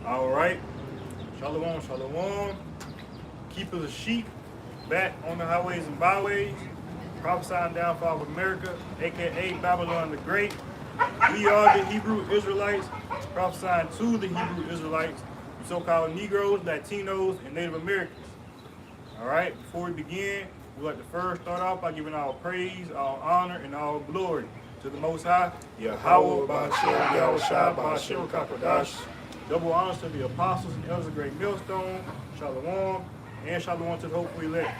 All right. Shalom, shalom. Keepers of sheep back on the highways and byways, prophesying downfall of America, aka Babylon the Great. We are the Hebrew Israelites, prophesying to the Hebrew Israelites, so-called Negroes, Latinos, and Native Americans. All right. Before we begin, we'd like to first start off by giving all praise, all honor, and all glory to the Most High, Yahweh, Ba'ashem, Yahushua, Ba'ashem, Kakodash. Double honors to the apostles and elders of Great Millstone, Shalom, and Shalom to the hopefully elect.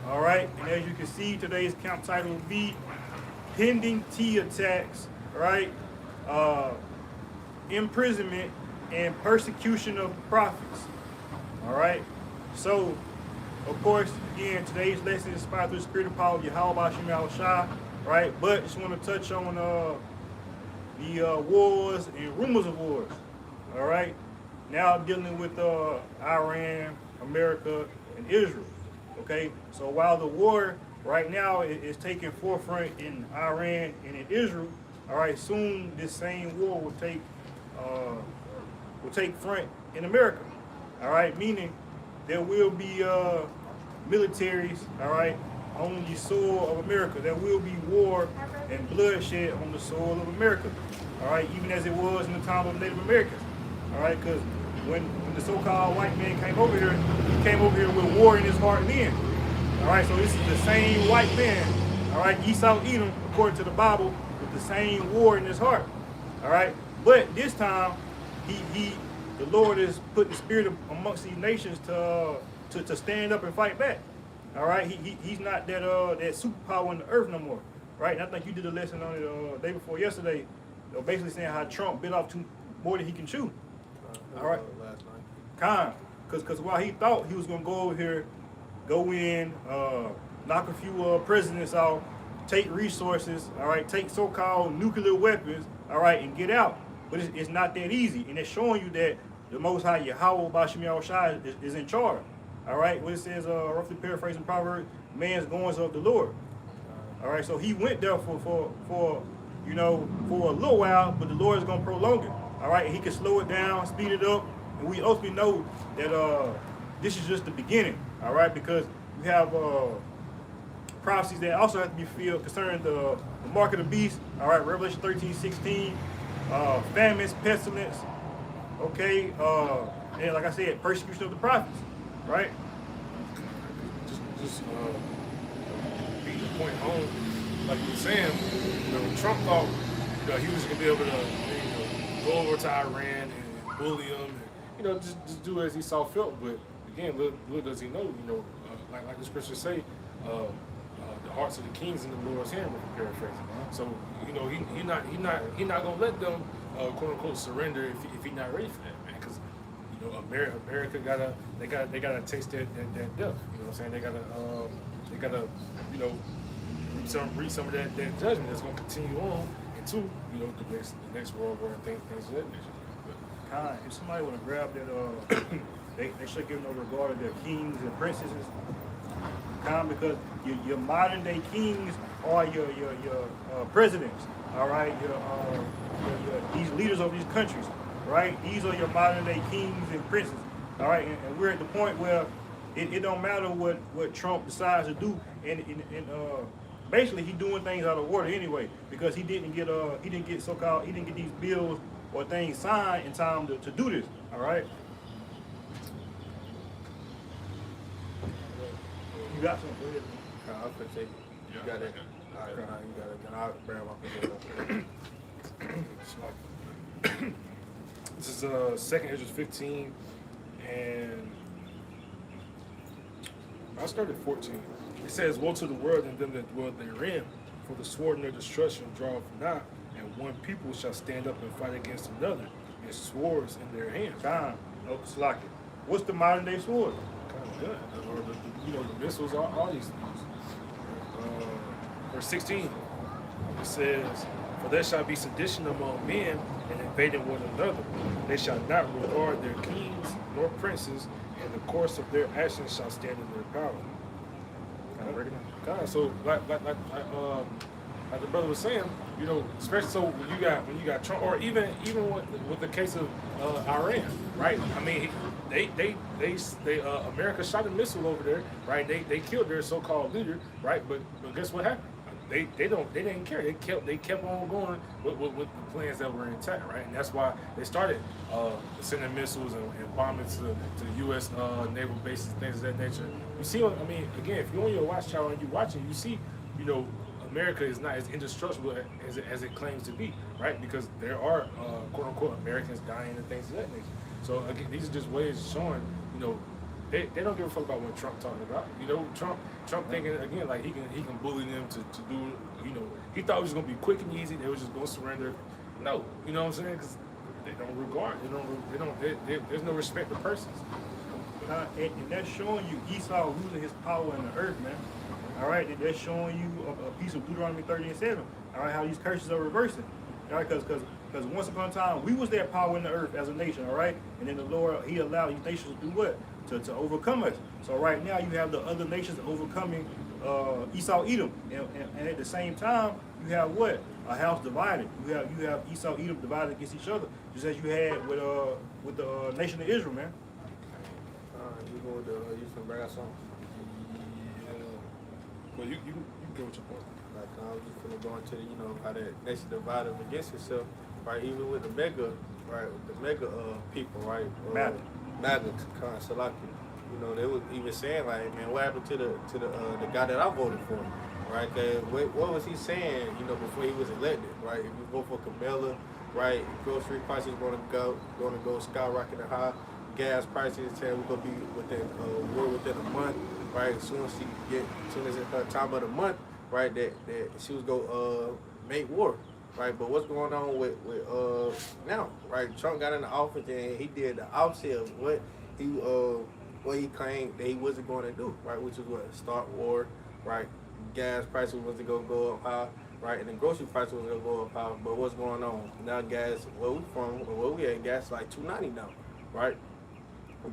All right, and as you can see, today's camp title will be Pending Tea Attacks, right? Imprisonment and Persecution of the Prophets. All right, so, of course, again, today's lesson is inspired through the spirit of power of Yahweh Ba'ashem Yahushua, right? But just want to touch on the wars and rumors of wars. All right, now dealing with Iran, America, and Israel. Okay, so while the war right now is taking forefront in Iran and in Israel, all right, soon this same war will take front in America. All right, meaning there will be militaries, all right, on the soil of America. There will be war and bloodshed on the soil of America, all right, even as it was in the time of Native Americans, all right, because when the so-called white man came over here, he came over here with war in his heart then, all right, so this is the same white man, all right, Esau Edom, according to the Bible, with the same war in his heart, all right, but this time, the Lord has put the spirit amongst these nations to stand up and fight back. All right, he's not that superpower on the earth no more, right? And I think you did a lesson on it day before yesterday, basically saying how Trump bit off more than he can chew. All right, last night. Kind, because while he thought he was gonna go over here, go in, knock a few presidents off, take resources, all right, take so-called nuclear weapons, all right, and get out. But it's not that easy, and it's showing you that the Most High Yahweh Ba'ashem Yahushua is in charge. All right, what it says, roughly paraphrasing Proverbs, man's goings of the Lord. All right, so he went there for a little while, but the Lord is gonna prolong it. All right, and he can slow it down, speed it up, and we ultimately know that this is just the beginning. All right, because we have prophecies that also have to be fulfilled concerning the mark of the beast. All right, Revelation 13:16. Famines, pestilence, okay, and like I said, persecution of the prophets, right? Just beat the point home, like you were saying, Trump thought he was gonna be able to go over to Iran and bully them, and just do as he saw fit. But again, little does he know, like the scriptures say, the hearts of the kings in the Lord's hand, with paraphrasing. So he not gonna let them quote unquote surrender if he not ready for that, man. Because America gotta taste that death. You know what I'm saying? They gotta reap some of that judgment that's gonna continue on into the next world war and things of that nature. Kind, if somebody want to grab that, they should give no regard to their kings and princesses. Kind, because your modern day kings are your presidents, all right, these leaders of these countries, right? These are your modern day kings and princes, all right, and we're at the point where it don't matter what Trump decides to do, and basically he's doing things out of order anyway, because he didn't get these bills or things signed in time to do this, all right. You got something? Go ahead. I'll take it. You got it. All right, you got it. Then I'll grab my This is 2nd Ezra 15, and I started 14. It says, "Woe to the world and them that dwell therein, for the sword and their destruction draweth not, and one people shall stand up and fight against another, and swords in their hands." Time. No, Slaki. What's the modern day sword? Kind of good. Or the missiles, all these things. Verse 16, it says, "For there shall be sedition among men, and invading one another. They shall not regard their kings nor princes, and the course of their actions shall stand in their power." God, so like like the brother was saying, you know, especially so when you got Trump, or even with the case of Iran, right? I mean, they America shot a missile over there, right? They killed their so-called leader, right? But guess what happened? They didn't care. They kept on going with the plans that were intact, right? And that's why they started sending missiles and bombing to the U.S. Naval bases, things of that nature. You see, I mean, again, if you're on your watch tower and you're watching, you see, you know, America is not as indestructible as it claims to be, right? Because there are quote unquote Americans dying and things of that nature. So again, these are just ways of showing, you know, they don't give a fuck about what Trump talking about. You know, Trump thinking again like he can bully them to do, you know, he thought it was gonna be quick and easy. They were just gonna surrender. No, you know what I'm saying? Because they don't regard. There's no respect for persons. And that's showing you Esau losing his power in the earth, man. All right, and that's showing you a piece of Deuteronomy 30:7. All right, how these curses are reversing. All right, because once upon a time we was their power in the earth as a nation. All right, and then the Lord He allowed these nations to do what? To overcome us. So right now you have the other nations overcoming Esau Edom, and at the same time you have what? A house divided. You have Esau Edom divided against each other, just as you had with the nation of Israel, man. You going to you finna bring out something? Well, you go with your point. Like I was just gonna go into the, you know, how that nation divided against itself, right? Even with the mega, right? With the mega people, right? MAGA, Salaki. You know, they was even saying like, man, what happened to the guy that I voted for, right? What was he saying? You know, before he was elected, right? If you vote for Kamala, right? Grocery prices going to go skyrocketing high. Gas prices saying we're gonna be within within a month, right? As soon as it's her time of the month, right? That she was gonna make war, right? But what's going on with now, right? Trump got in the office and he did the opposite of what he claimed that he wasn't going to do, right? Which is what? Start war, right? Gas prices wasn't gonna go up high, right? And the grocery prices was gonna go up high. But what's going on now? Gas, where we at? Gas like $2.90 now, right?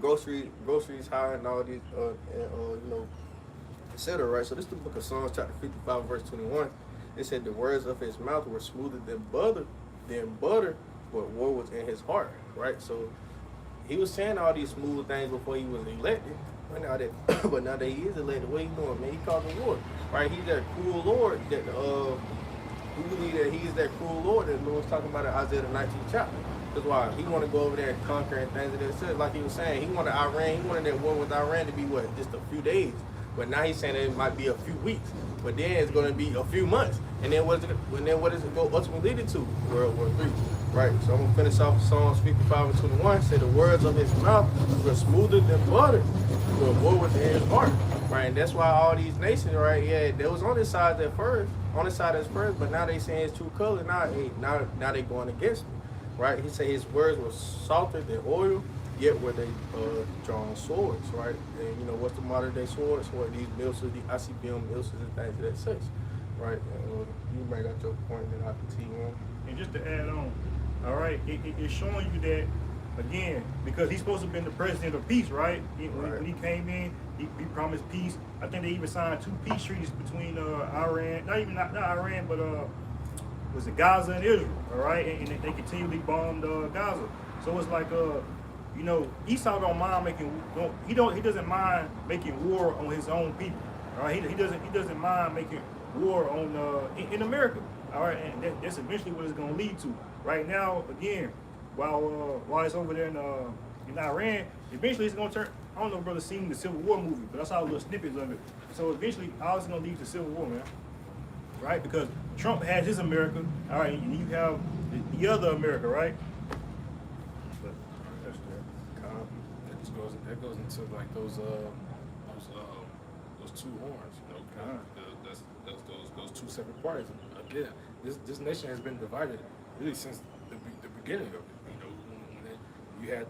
Groceries high and all these, you know, etc. Right. So this is the book of Psalms, chapter 55, verse 21. It said the words of his mouth were smoother than butter, but war was in his heart. Right. So he was saying all these smooth things before he was elected. But now that he is elected, what he doing, man? He causing war. Right. He's that cruel Lord that we believe that he's that cruel Lord that the Lord's talking about in Isaiah the 19th chapter. That's why he want to go over there and conquer and things of that sort. Like he was saying, he wanted that war with Iran to be what, just a few days. But now he's saying that it might be a few weeks. But then it's going to be a few months. And then what is it go ultimately lead to? World War III. Right. So I'm gonna finish off Psalms 55 and 21. Say the words of his mouth were smoother than butter, but war was in his heart. Right. And that's why all these nations, right? Yeah, they was on his side at first, but now they saying it's true color. Now they going against him. Right, he said his words were salter than oil, yet were they drawn swords, right? And you know what's the modern day swords? What these mills, the ICBM mills and things of that such, right? You bring out your point, then I continue on. And just to add on, all right, it's showing you that again because he's supposed to have been the president of peace, right? When he came in, he promised peace. I think they even signed 2 peace treaties between Iran, not Iran, but was it Gaza and Israel, all right? And they continually bombed Gaza. So it's like, you know, Esau don't mind he doesn't mind making war on his own people, all right? He doesn't mind making war on in America, all right? And that's eventually what it's gonna lead to. Right now, again, while it's over there in Iran, eventually it's gonna turn. I don't know if brother seen the Civil War movie, but I saw little snippets of it. So eventually, all it's gonna lead to Civil War, man. Right? Because Trump has his America, all right, and you have the other America, right? But that's that goes into like those two horns, you know. Those two separate parties. Again, this nation has been divided really since the beginning of it. You know, when you had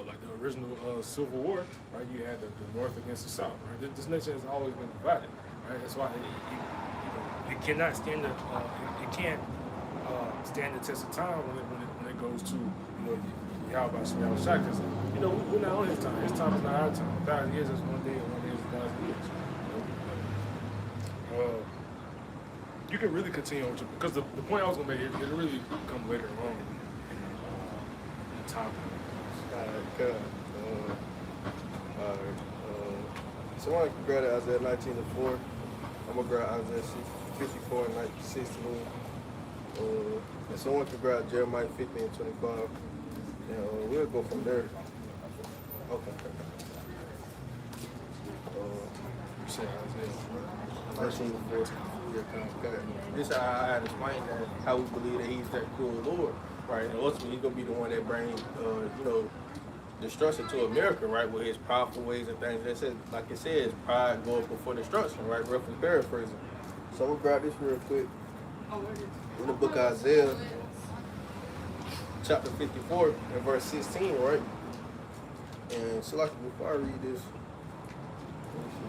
like the original Civil War, right? You had the North against the South, right? This nation has always been divided, right? That's why it cannot stand it can't stand the test of time when it goes to, you know, Yahweh Shah, because, you know, we're not on his time. His time is not our time. 1,000 years is one day, and one day is 1,000 years. You you can really continue on with because the point I was gonna make it really come later on in the topic. Good. Someone can grab Isaiah 19:4. I'm gonna grab Isaiah 54 and 16. And someone can grab Jeremiah 15:25. And we'll go from there. Okay. You said Isaiah. 19:4. Okay. This is how I had explained that how we believe that he's that cruel Lord, right? And ultimately he's gonna be the one that brings, destruction to America, right? With his powerful ways and things. That said, like it says, pride goes before destruction, right? Roughly paraphrasing. So we'll grab this real quick. In the book of Isaiah, chapter 54 and verse 16, right? And so, like, before I read this, let me see.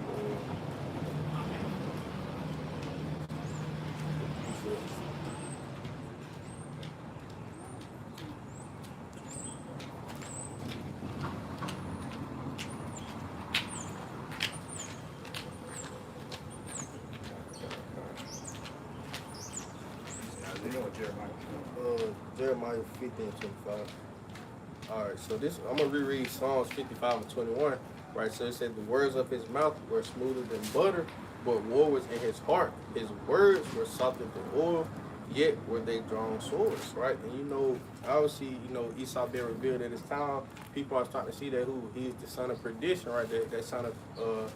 Jeremiah 15:25. All right, so this I'm gonna reread Psalms 55 and 21. Right, so it said the words of his mouth were smoother than butter, but war was in his heart. His words were softer than oil, yet were they drawn swords. Right, and obviously, Esau being revealed at his time. People are starting to see that he's the son of perdition. Right, that son of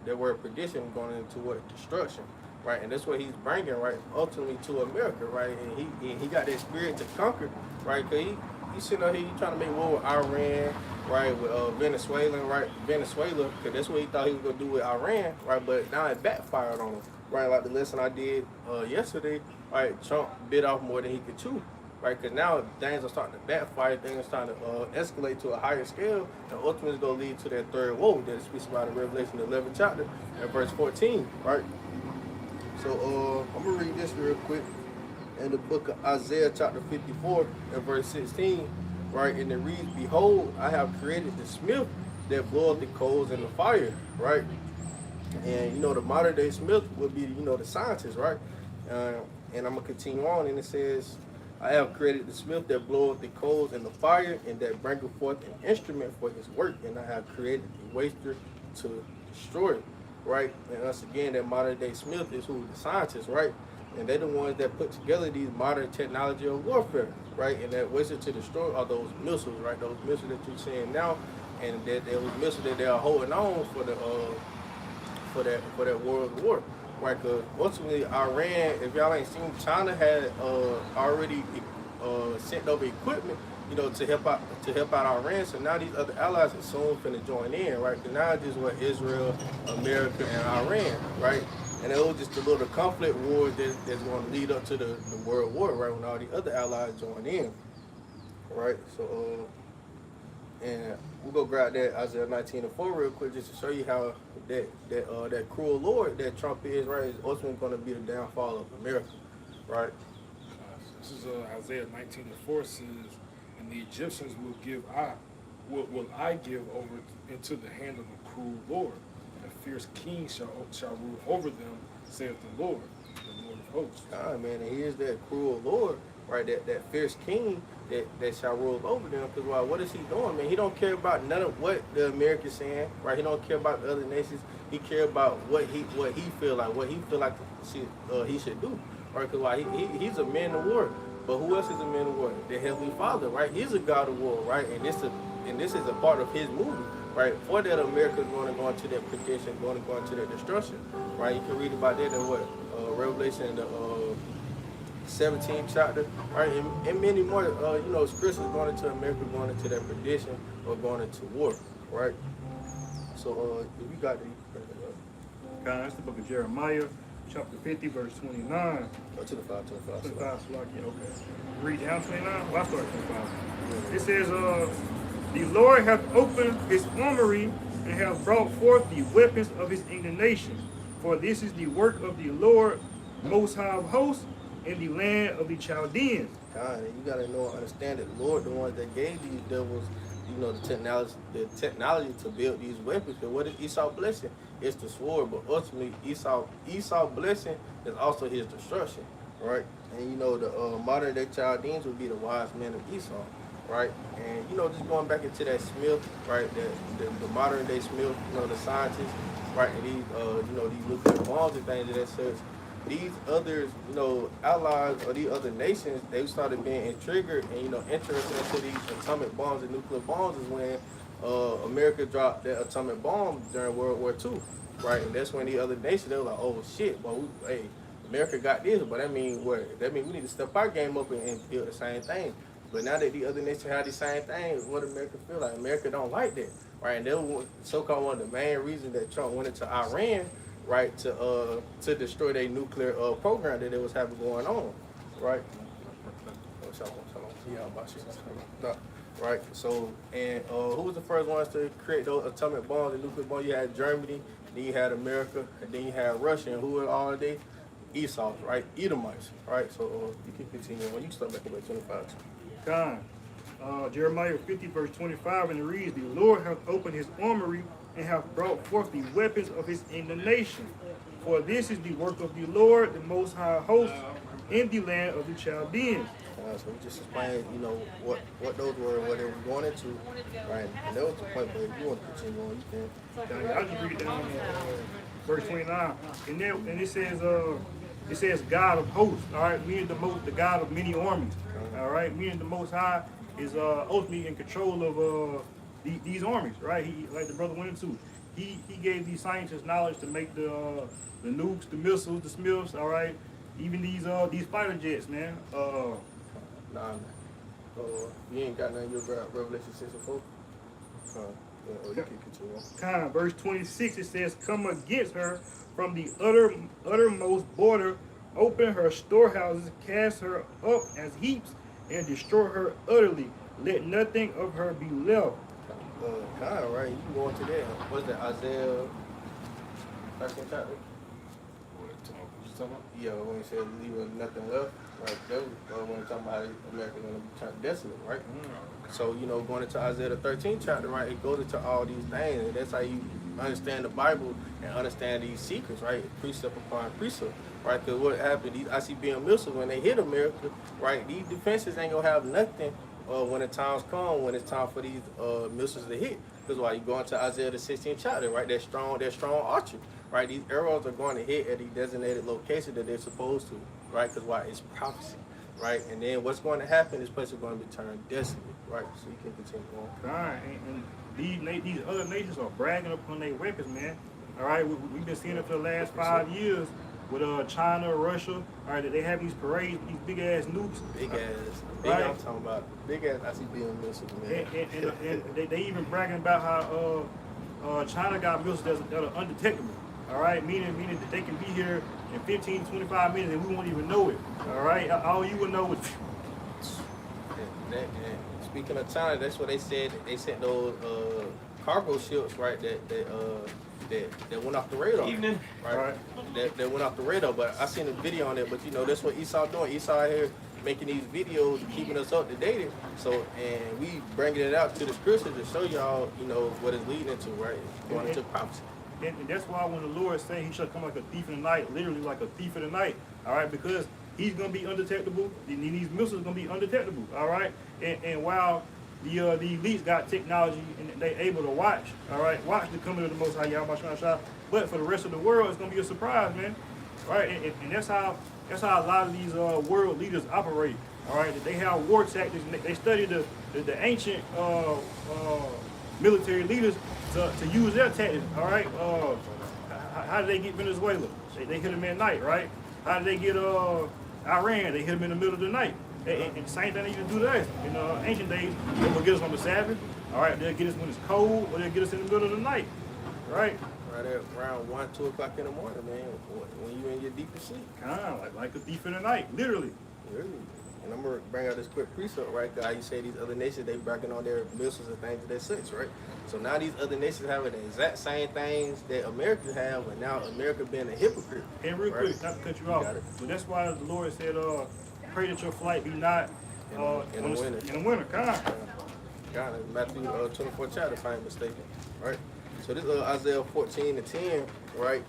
that word perdition going into what destruction. Right, and that's what he's bringing, right, ultimately to America, right, and he got that spirit to conquer, right, because he's sitting out here, he trying to make war with Iran, right, with Venezuela, because that's what he thought he was going to do with Iran, right, but now it backfired on him, right, like the lesson I did yesterday, right, Trump bit off more than he could chew, right, because now things are starting to backfire, things are starting to escalate to a higher scale, and ultimately it's going to lead to that third woe that it speaks about in Revelation 11 chapter, and verse 14, right. So I'm going to read this real quick in the book of Isaiah chapter 54 and verse 16, right? And it reads, behold, I have created the smith that bloweth the coals in the fire, right? And, the modern day smith would be, the scientist, right? And I'm going to continue on, and it says, I have created the smith that bloweth the coals in the fire, and that bringeth forth an instrument for his work, and I have created the waster to destroy it. Right, and once again, that modern day smith is who the scientists, right, and they're the ones that put together these modern technology of warfare, right, and that ways to destroy are those missiles, right, those missiles that you're seeing now, and that those missiles that they are holding on for that world war, right, because ultimately Iran, if y'all ain't seen, China had already sent over equipment, to help out Iran. So now these other allies are soon finna join in, right? Because now it's just what Israel, America, and Iran, right? And it was just a little conflict war that's going to lead up to the world war, right? When all the other allies join in, right? So, and we'll go grab that Isaiah 19:4 real quick just to show you how that cruel Lord that Trump is, right, is ultimately going to be the downfall of America, right? This is Isaiah 19:4 says, and the Egyptians will I give over into the hand of a cruel Lord. A fierce king shall rule over them, saith the Lord of hosts. Man, and here's that cruel Lord, right? That fierce king that shall rule over them. Because what is he doing, man? He don't care about none of what the Americans saying, right? He don't care about the other nations. He care about what he feel like he should do, right? Because he's a man of war. But who else is a man of war? The Heavenly Father, right? He's a God of war, right? And this is a part of his movie, right? For that, America is going to go into that perdition, going to go into that destruction, right? You can read about that in Revelation, the 17th chapter, right? And many more, scriptures going into America, going into that perdition, or going into war, right? So, if you got it, you can bring it up. God, that's the book of Jeremiah, chapter 50, verse 29. Go to the 525. 25, okay. Read down 29? Well, I start at 25. It says, the Lord hath opened his armory and hath brought forth the weapons of his indignation. For this is the work of the Lord Most High of hosts in the land of the Chaldeans. God, and you gotta know and understand that the Lord, the one that gave these devils, the technology to build these weapons. But what is Esau blessing? it's the sword, but ultimately Esau's blessing is also his destruction, right? And you know the modern day Chaldeans would be the wise men of Esau, right? And you know just going back into that Smith, right? The modern day Smith, you know the scientists, right? And these you know these nuclear bombs and things of that such. These others, you know, allies or these other nations, they started being triggered and, you know, interested into these atomic bombs and nuclear bombs is when America dropped that atomic bomb during World War II, right? And that's when the other nations, they were like, oh, shit, but hey, America got this, but that means what? That means we need to step our game up and build the same thing. But now that the other nations have the same thing, what America feel like? America don't like that, right? And that was so-called one of the main reasons that Trump went into Iran, right, to destroy their nuclear program that they was having going on, right? Right. So, and who was the first ones to create those atomic bombs and nuclear bombs? You had Germany, then you had America, and then you had Russia. And who were all they? Esau, right? Edomites, right? So you can continue on. You can start back about 25. God. Jeremiah 50 verse 25, and it reads, the Lord hath opened his armory and hath brought forth the weapons of his indignation. For this is the work of the Lord, the Most High host, in the land of the Chaldeans. So we just explained, you know, what those were and what they were going into, right? And that was the point, but if you want to continue on, you can. I'll just read it down verse 29. And it says God of hosts, all right, meaning the God of many armies, all right, meaning the Most High is ultimately in control of these armies, right? He, like the brother went into, he gave these scientists knowledge to make the nukes, the missiles, the Smiths, all right, even these fighter jets, man. Nah, you ain't got nothing. You'll grab Revelation 6 and 4. You can continue on. Verse 26, it says, come against her from the uttermost border, open her storehouses, cast her up as heaps, and destroy her utterly. Let nothing of her be left. Right? You can go into there. What's that? Isaiah 13 chapter? What you talking about? Yeah, when he said leave nothing left, right? That was when he talking about America going to be turned desolate, right? So, you know, going into Isaiah the 13th chapter, right, it goes into all these things, and that's how you understand the Bible and understand these secrets, right? Precept upon precept, right? Because what happened, these ICBM missiles, when they hit America, right, these defenses ain't going to have nothing when the times come, when it's time for these missiles to hit. Because why you go into Isaiah the 16th chapter, right? That strong archer, right? These arrows are going to hit at the designated location that they're supposed to, right? Because why? It's prophecy, right? And then what's going to happen? This place is going to be turned desolate, right? So you can continue on. All right, and these other nations are bragging upon their weapons, man. All right, we've been seeing it for the last 5 years with China, Russia. All right, they have these parades, these big ass nukes. Big right? I'm talking about big ass ICBM missiles, man. And they even bragging about how China got missiles that are undetectable. All right, meaning that they can be here in 15, 25 minutes and we won't even know it. All right, all you would know is. And speaking of China, that's what they said. They sent those cargo ships, right? That went off the radar. Evening. Right. That went off the radar. But I seen a video on it. But you know, that's what Esau doing. Esau here making these videos, keeping us up to date. So, and we bringing it out to the scriptures to show y'all, you know, what it's leading into, right? Going into prophecy. And that's why when the Lord said he shall come like a thief in the night, literally like a thief in the night, all right, because he's going to be undetectable, and these missiles are going to be undetectable, all right? And while the elites got technology and they able to watch the coming of the Most High Yahweh, but for the rest of the world, it's going to be a surprise, man, right? And that's how a lot of these world leaders operate, all right? They have war tactics, and they study the ancient military leaders to use their tactics, all right? How did they get Venezuela? They hit them at night, right? How did they get Iran? They hit them in the middle of the night. And the same thing they used to do to us. In ancient days, they would get us on the Sabbath, all right? They'll get us when it's cold, or they'll get us in the middle of the night, right? Right at around 1, 2 o'clock in the morning, man, when you in your deepest sleep. Kind of like a thief in the night, literally. Really? And I'm going to bring out this quick precept, right? Because how you say these other nations, they bragging on their missiles and things of that such, right? So now these other nations having the exact same things that America have, and now America being a hypocrite. And real quick, not to cut you off, but that's why the Lord said, pray that your flight be not in the winter. God, Matthew 24 chapter, if I ain't mistaken, right? So this Isaiah 14:10, right?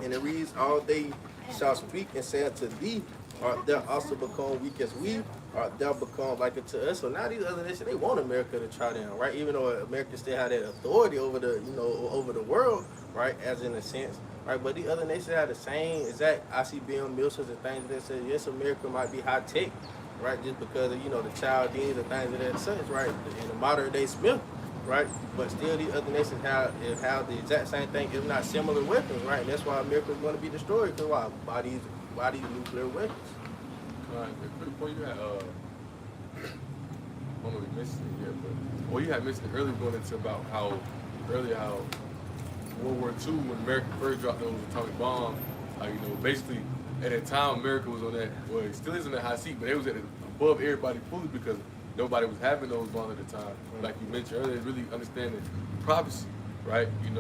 And it reads, all they shall speak and say unto thee, art thou also become weak as we? Art thou become like unto us? So now these other nations, they want America to try them, right? Even though America still have that authority over the, over the world, right? As in a sense, right? But these other nations have the same exact ICBM missiles and things that say, yes, America might be high tech, right? Just because of, the Chaldeans and things of that such, right? In the modern day Smith, right? But still, these other nations have the exact same thing, if not similar weapons, right? And that's why America is going to be destroyed. Because why? By these nuclear weapons. All right, before you had, I don't know if you mentioned it yet, but you had mentioned earlier going into about how World War II, when America first dropped those atomic bombs, basically at that time America was on that, well, it still is on that high seat, but it was above everybody fully because nobody was having those bombs at the time. Like you mentioned earlier, really understanding prophecy, right? When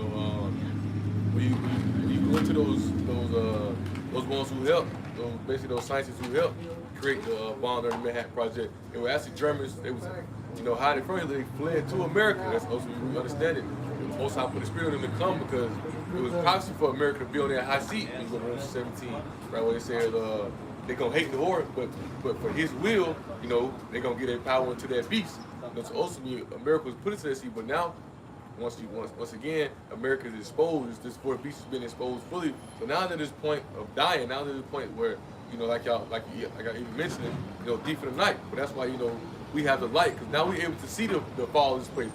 you go into those ones who helped, basically those scientists who helped create the bomb during the Manhattan Project, it was actually Germans. They was hiding from it. They fled to America. That's also you understand it. Most time put the spirit in them to come because it was prophecy for America to be on that high seat. When you go to Romans 17, right? Where they said they gonna hate the war, but for His will, they gonna get their power into that beast. So ultimately, America was put into that seat, but now. Once again, America is exposed. This fourth beast has been exposed fully. So now they're at this point of dying. Now they're at this point where, like I even mentioned it, deep in the night. But that's why, we have the light because now we're able to see the fall of this place.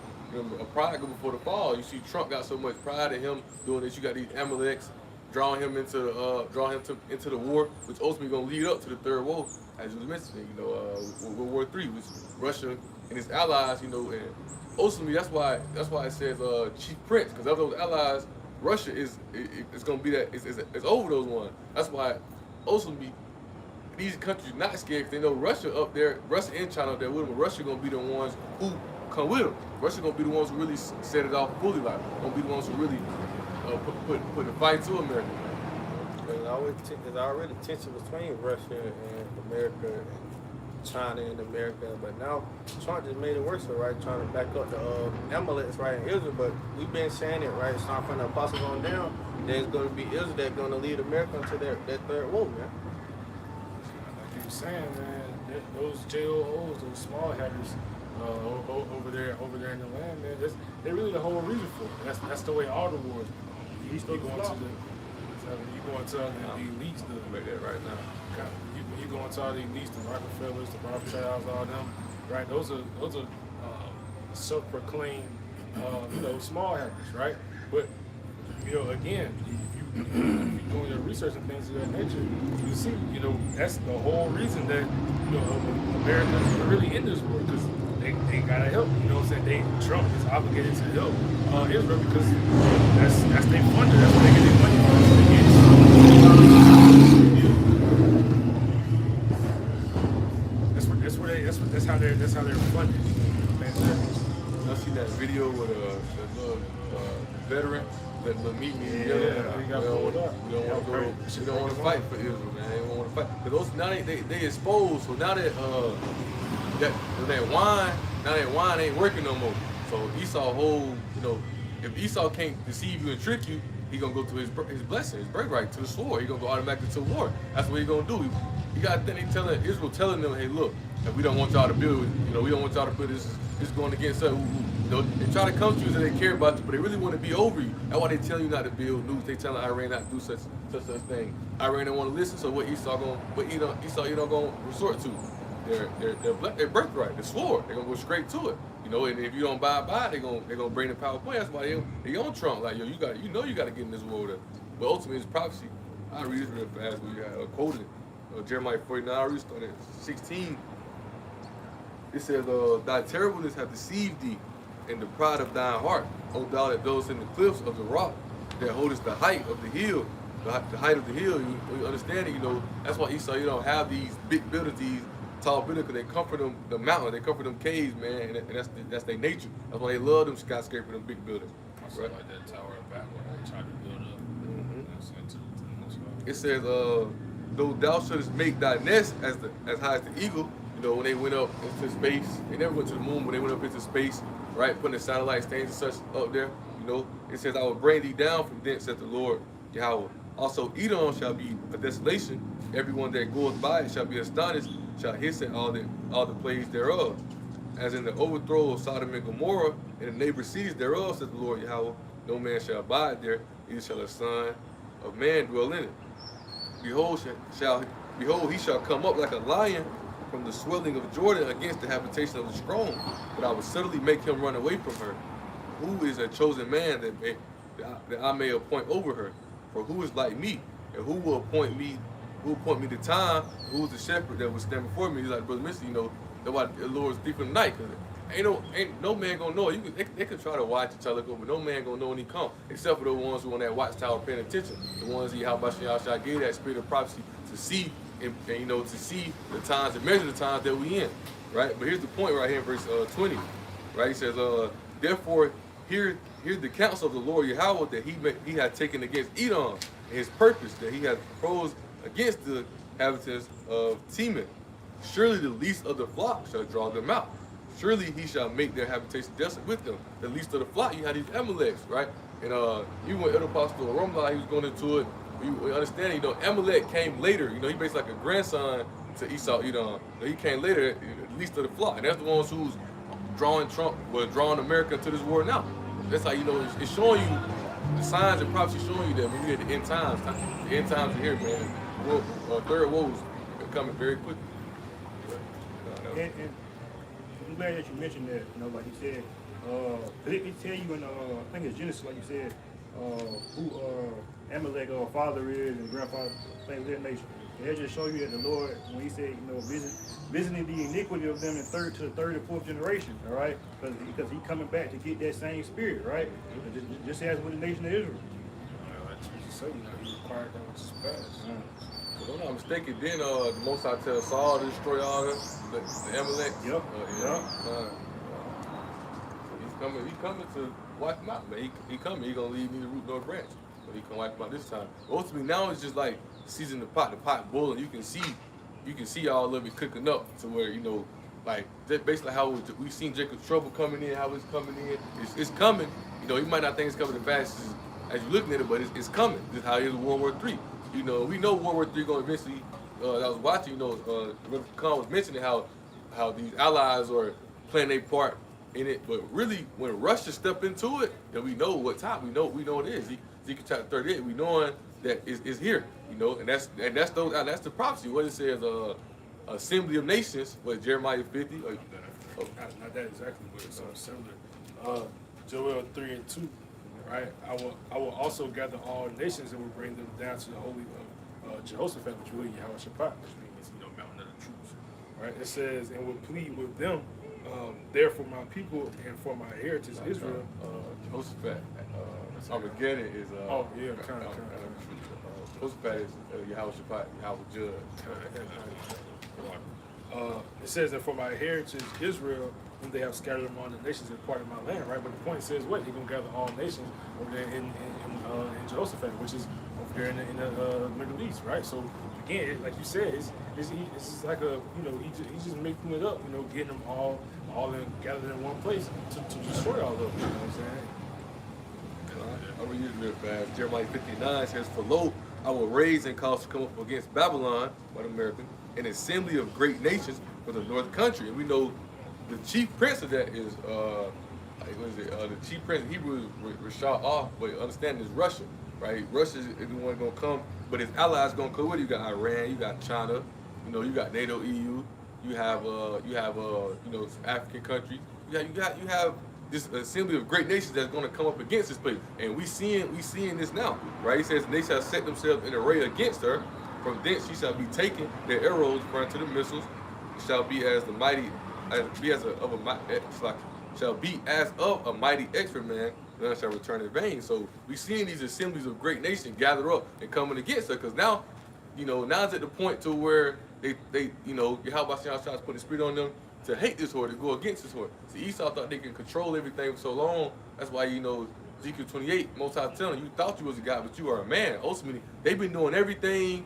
A pride before the fall. You see, Trump got so much pride in him doing this. You got these Amaleks drawing him into the war, which ultimately going to lead up to the third war, as you was mentioning. World War III, which Russia and its allies, and ultimately, that's why it says Chief Prince, because of those allies, Russia is going to be that it's over those ones. That's why ultimately these countries are not scared because they know Russia up there, Russia and China up there with them. But Russia going to be the ones who come with them. Russia going to be the ones who really set it off fully, like going to be the ones who really put the fight to America. There's already tension between Russia and America and China and America, but now Trump just made it worse, right? Trying to back up the Amaleks, right, in Israel. But we've been saying it, right? Starting from the apostles on down, there's going to be Israel that's going to lead America into that third war, man. Like you were saying, man, those JOOs, those small hackers over there in the land, man, they're really the whole reason for it. That's the way all the wars go. You go into the elites, Make that right now. You go into all the elites, the Rockefellers, the Rothschilds, all them, right? Those are self-proclaimed, small hackers, right? But again, if you doing your research and things of that nature, you see, that's the whole reason that Americans are really in this war because they gotta help. You know what I'm saying? Trump is obligated to help Israel because that's their funder. That's where they get their money from. That's how they're funded. I see that video with a little veteran that meet me together. He got pulled up. We don't want to fight for Israel, man. They don't want to fight. Because now they exposed. So now that wine ain't working no more. So Esau if Esau can't deceive you and trick you, he gonna go to his blessing, his birthright, to the sword. He gonna go automatically to war. That's what he gonna do. You got to think Israel telling them, hey, look, if we don't want y'all to build, we don't want y'all to build this going against us. They try to come to you so they care about you, but they really want to be over you. That's why they tell you not to build nukes. They telling Iran not to do such thing. Iran don't want to listen. So what Esau gonna resort to? Their birthright, the sword. They're gonna go straight to it. And if you don't buy, they're gonna bring the PowerPoint. That's why they on Trump. Like, yo, you gotta get in this war with us. But ultimately, it's prophecy. I read this real fast. We got quoted Jeremiah 49. I read started at 16. It says, "Thy terribleness hath deceived thee, and the pride of thine heart. O thou that dwellest in the cliffs of the rock, that holdest the height of the hill, the height of the hill." You understand it. That's why Esau. You don't have these big buildings, these tall buildings, because they comfort them the mountain, they comfort them caves, man, and that's their nature. That's why they love them skyscrapers, them big buildings. Right? Like that Tower of Babel, they tried to build up. It says, "Though thou shouldest make thy nest as high as the eagle." When they went up into space, they never went to the moon, but they went up into space, right? Putting the satellite stations and such up there. You know, it says, I will bring thee down from thence, saith the Lord Yahweh. Also, Edom shall be a desolation. Everyone that goeth by it shall be astonished, shall hiss at all the plagues thereof. As in the overthrow of Sodom and Gomorrah, and the neighbor cities thereof, saith the Lord Yahweh, no man shall abide there, neither shall a son of man dwell in it. Behold, he shall come up like a lion from the swelling of Jordan against the habitation of the strong, but I will suddenly make him run away from her. Who is a chosen man that I may appoint over her? For who is like me, and who will appoint me? Who will appoint me the time? Who is the shepherd that will stand before me? He's like, Brother Missy, you know, nobody, the Lord's thief in the night, cause ain't no man gonna know. They can try to watch the telescope, but no man gonna know when he come, except for the ones who on that watchtower paying attention, the ones how about y'all gave that spirit of prophecy to see and you know to see the times and measure the times that we in, right? But here's the point right here in verse 20, right? He says, therefore hear the counsel of the Lord Yahweh that he had taken against Edom, and his purpose that he had proposed against the inhabitants of Teman. Surely the least of the flock shall draw them out. Surely he shall make their habitation desolate with them. The least of the flock, you had these Amaleks, right? And even when El Apostle Romla, he was going into it, we understand, you know, Amalek came later. You know, he basically like a grandson to Esau, Edom. He came later, the least of the flock. And that's the ones who's drawing America into this war now. That's how, you know, it's showing you, the signs and prophecy showing you that when we get the end times are here, man. Third woes are coming very quickly. And I'm glad that you mentioned that, you know, like you said, it tell you in, I think it's Genesis, like you said, who Amalek father is and grandfather, things of that nature. And it just show you that the Lord, when he said, you know, visiting the iniquity of them in third to the third and fourth generation, all right? Because he coming back to get that same spirit, right? Just as with the nation of Israel. Like Jesus said, you know, he required them to pass. If I'm not mistaken, then the Most High tells Saul to destroy all the Amalek. Yep. He's coming to wipe them out, man. He coming. He gonna leave me the root nor branch, but he can wipe them out this time. But ultimately, now it's just like season the pot boiling. You can see all of it cooking up to where, you know, like basically how we seen Jacob's trouble coming in, how it's coming in. It's coming. You know, you might not think it's coming as fast as you're looking at it, but it's coming. This is how it is with World War III. You know, we know World War III going to eventually. I was watching, you know, Khan was mentioning how these allies are playing their part in it, but really when Russia step into it, then we know what time. We know it is. Ezekiel chapter 38. We knowing that it's here. You know, and that's the prophecy. What it says, assembly of nations. What Jeremiah 50? Not that exactly, but it's similar. Joel 3:2. Right, I will also gather all nations and will bring them down to the holy Jehoshaphat, which really Yahweh Shabbat, which means, you know, mountain of the troops. Right, it says, and will plead with them, there for my people and for my heritage Israel. Jehoshaphat, Armageddon is oh yeah, kind of. Jehoshaphat is Yahweh Shabbat, Yahweh Judge. It says that for my heritage Israel, whom they have scattered among the nations in part of my land, right? But the point says what? He's gonna gather all nations over there in Jehoshaphat, which is over there in the Middle East, right? So again, like you said, it's like a, you know, he's just making it up, you know, getting them all gathered in one place to destroy all of them. You know what I'm saying? I'm gonna use it real fast. Jeremiah 59 says, "For lo, I will raise and cause to come up against Babylon, by the American, an assembly of great nations for the north country." And we know the chief prince of that is the chief prince in Hebrew is Rashah, but understand is Russia, right? Russia is the one gonna come, but his allies gonna come with it. You got Iran, you got China, you know, you got NATO, EU, you have you know, African countries. You have this assembly of great nations that's gonna come up against this place, and we seeing this now, right? He says, "And they shall set themselves in array against her. From thence she shall be taken. Their arrows burned to the missiles. Shall be as the mighty." Shall be as of a mighty expert man, none shall return in vain. So we seeing these assemblies of great nations gather up and coming against her, because now, you know, now it's at the point to where they you know, Yahweh Shabbat is putting the spirit on them to hate this horde, to go against this horde. See, Esau thought they can control everything for so long. That's why, you know, Ezekiel 28, Most High telling you thought you was a God, but you are a man. Ultimately, they've been doing everything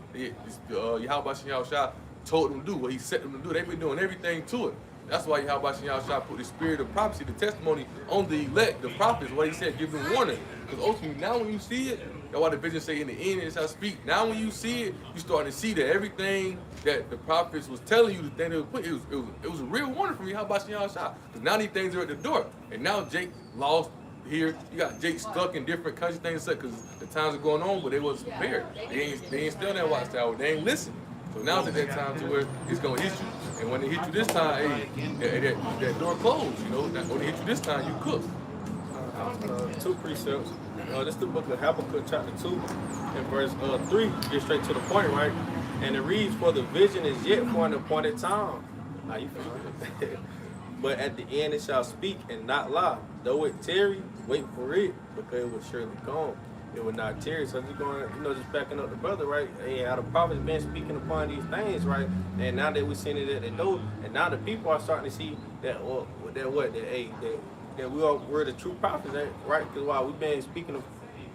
Yahweh Shabbat told them to do, what he set them to do. They've been doing everything to it. That's why Yahweh Shah put the spirit of prophecy, the testimony on the elect, the prophets, what he said, give them warning. Because ultimately, now when you see it, that's why the vision say in the end it shall speak. Now when you see it, you starting to see that everything that the prophets was telling you, the thing they was put, it was a real warning from Yahweh Shah. Because now these things are at the door. And now Jake lost here. You got Jake stuck in different country things because the times are going on, but they wasn't prepared. They ain't still in that watchtower. They ain't listen. So now it's at that time to where it's gonna hit you. And when it hit you this time, hey, that door closed, you know. When it hit you this time, you cook. Two precepts. This is the book of Habakkuk, chapter 2, and verse 3. Get straight to the point, right? And it reads, "For the vision is yet for an appointed time." How you feel? "But at the end it shall speak and not lie. Though it tarry, wait for it, because it will surely come. It will not tarry." So just going, just backing up the brother, right? Hey, how the prophets been speaking upon these things, right? And now that we're seeing it at the door, and now the people are starting to see that, that we're the true prophets, right? Because while we've been speaking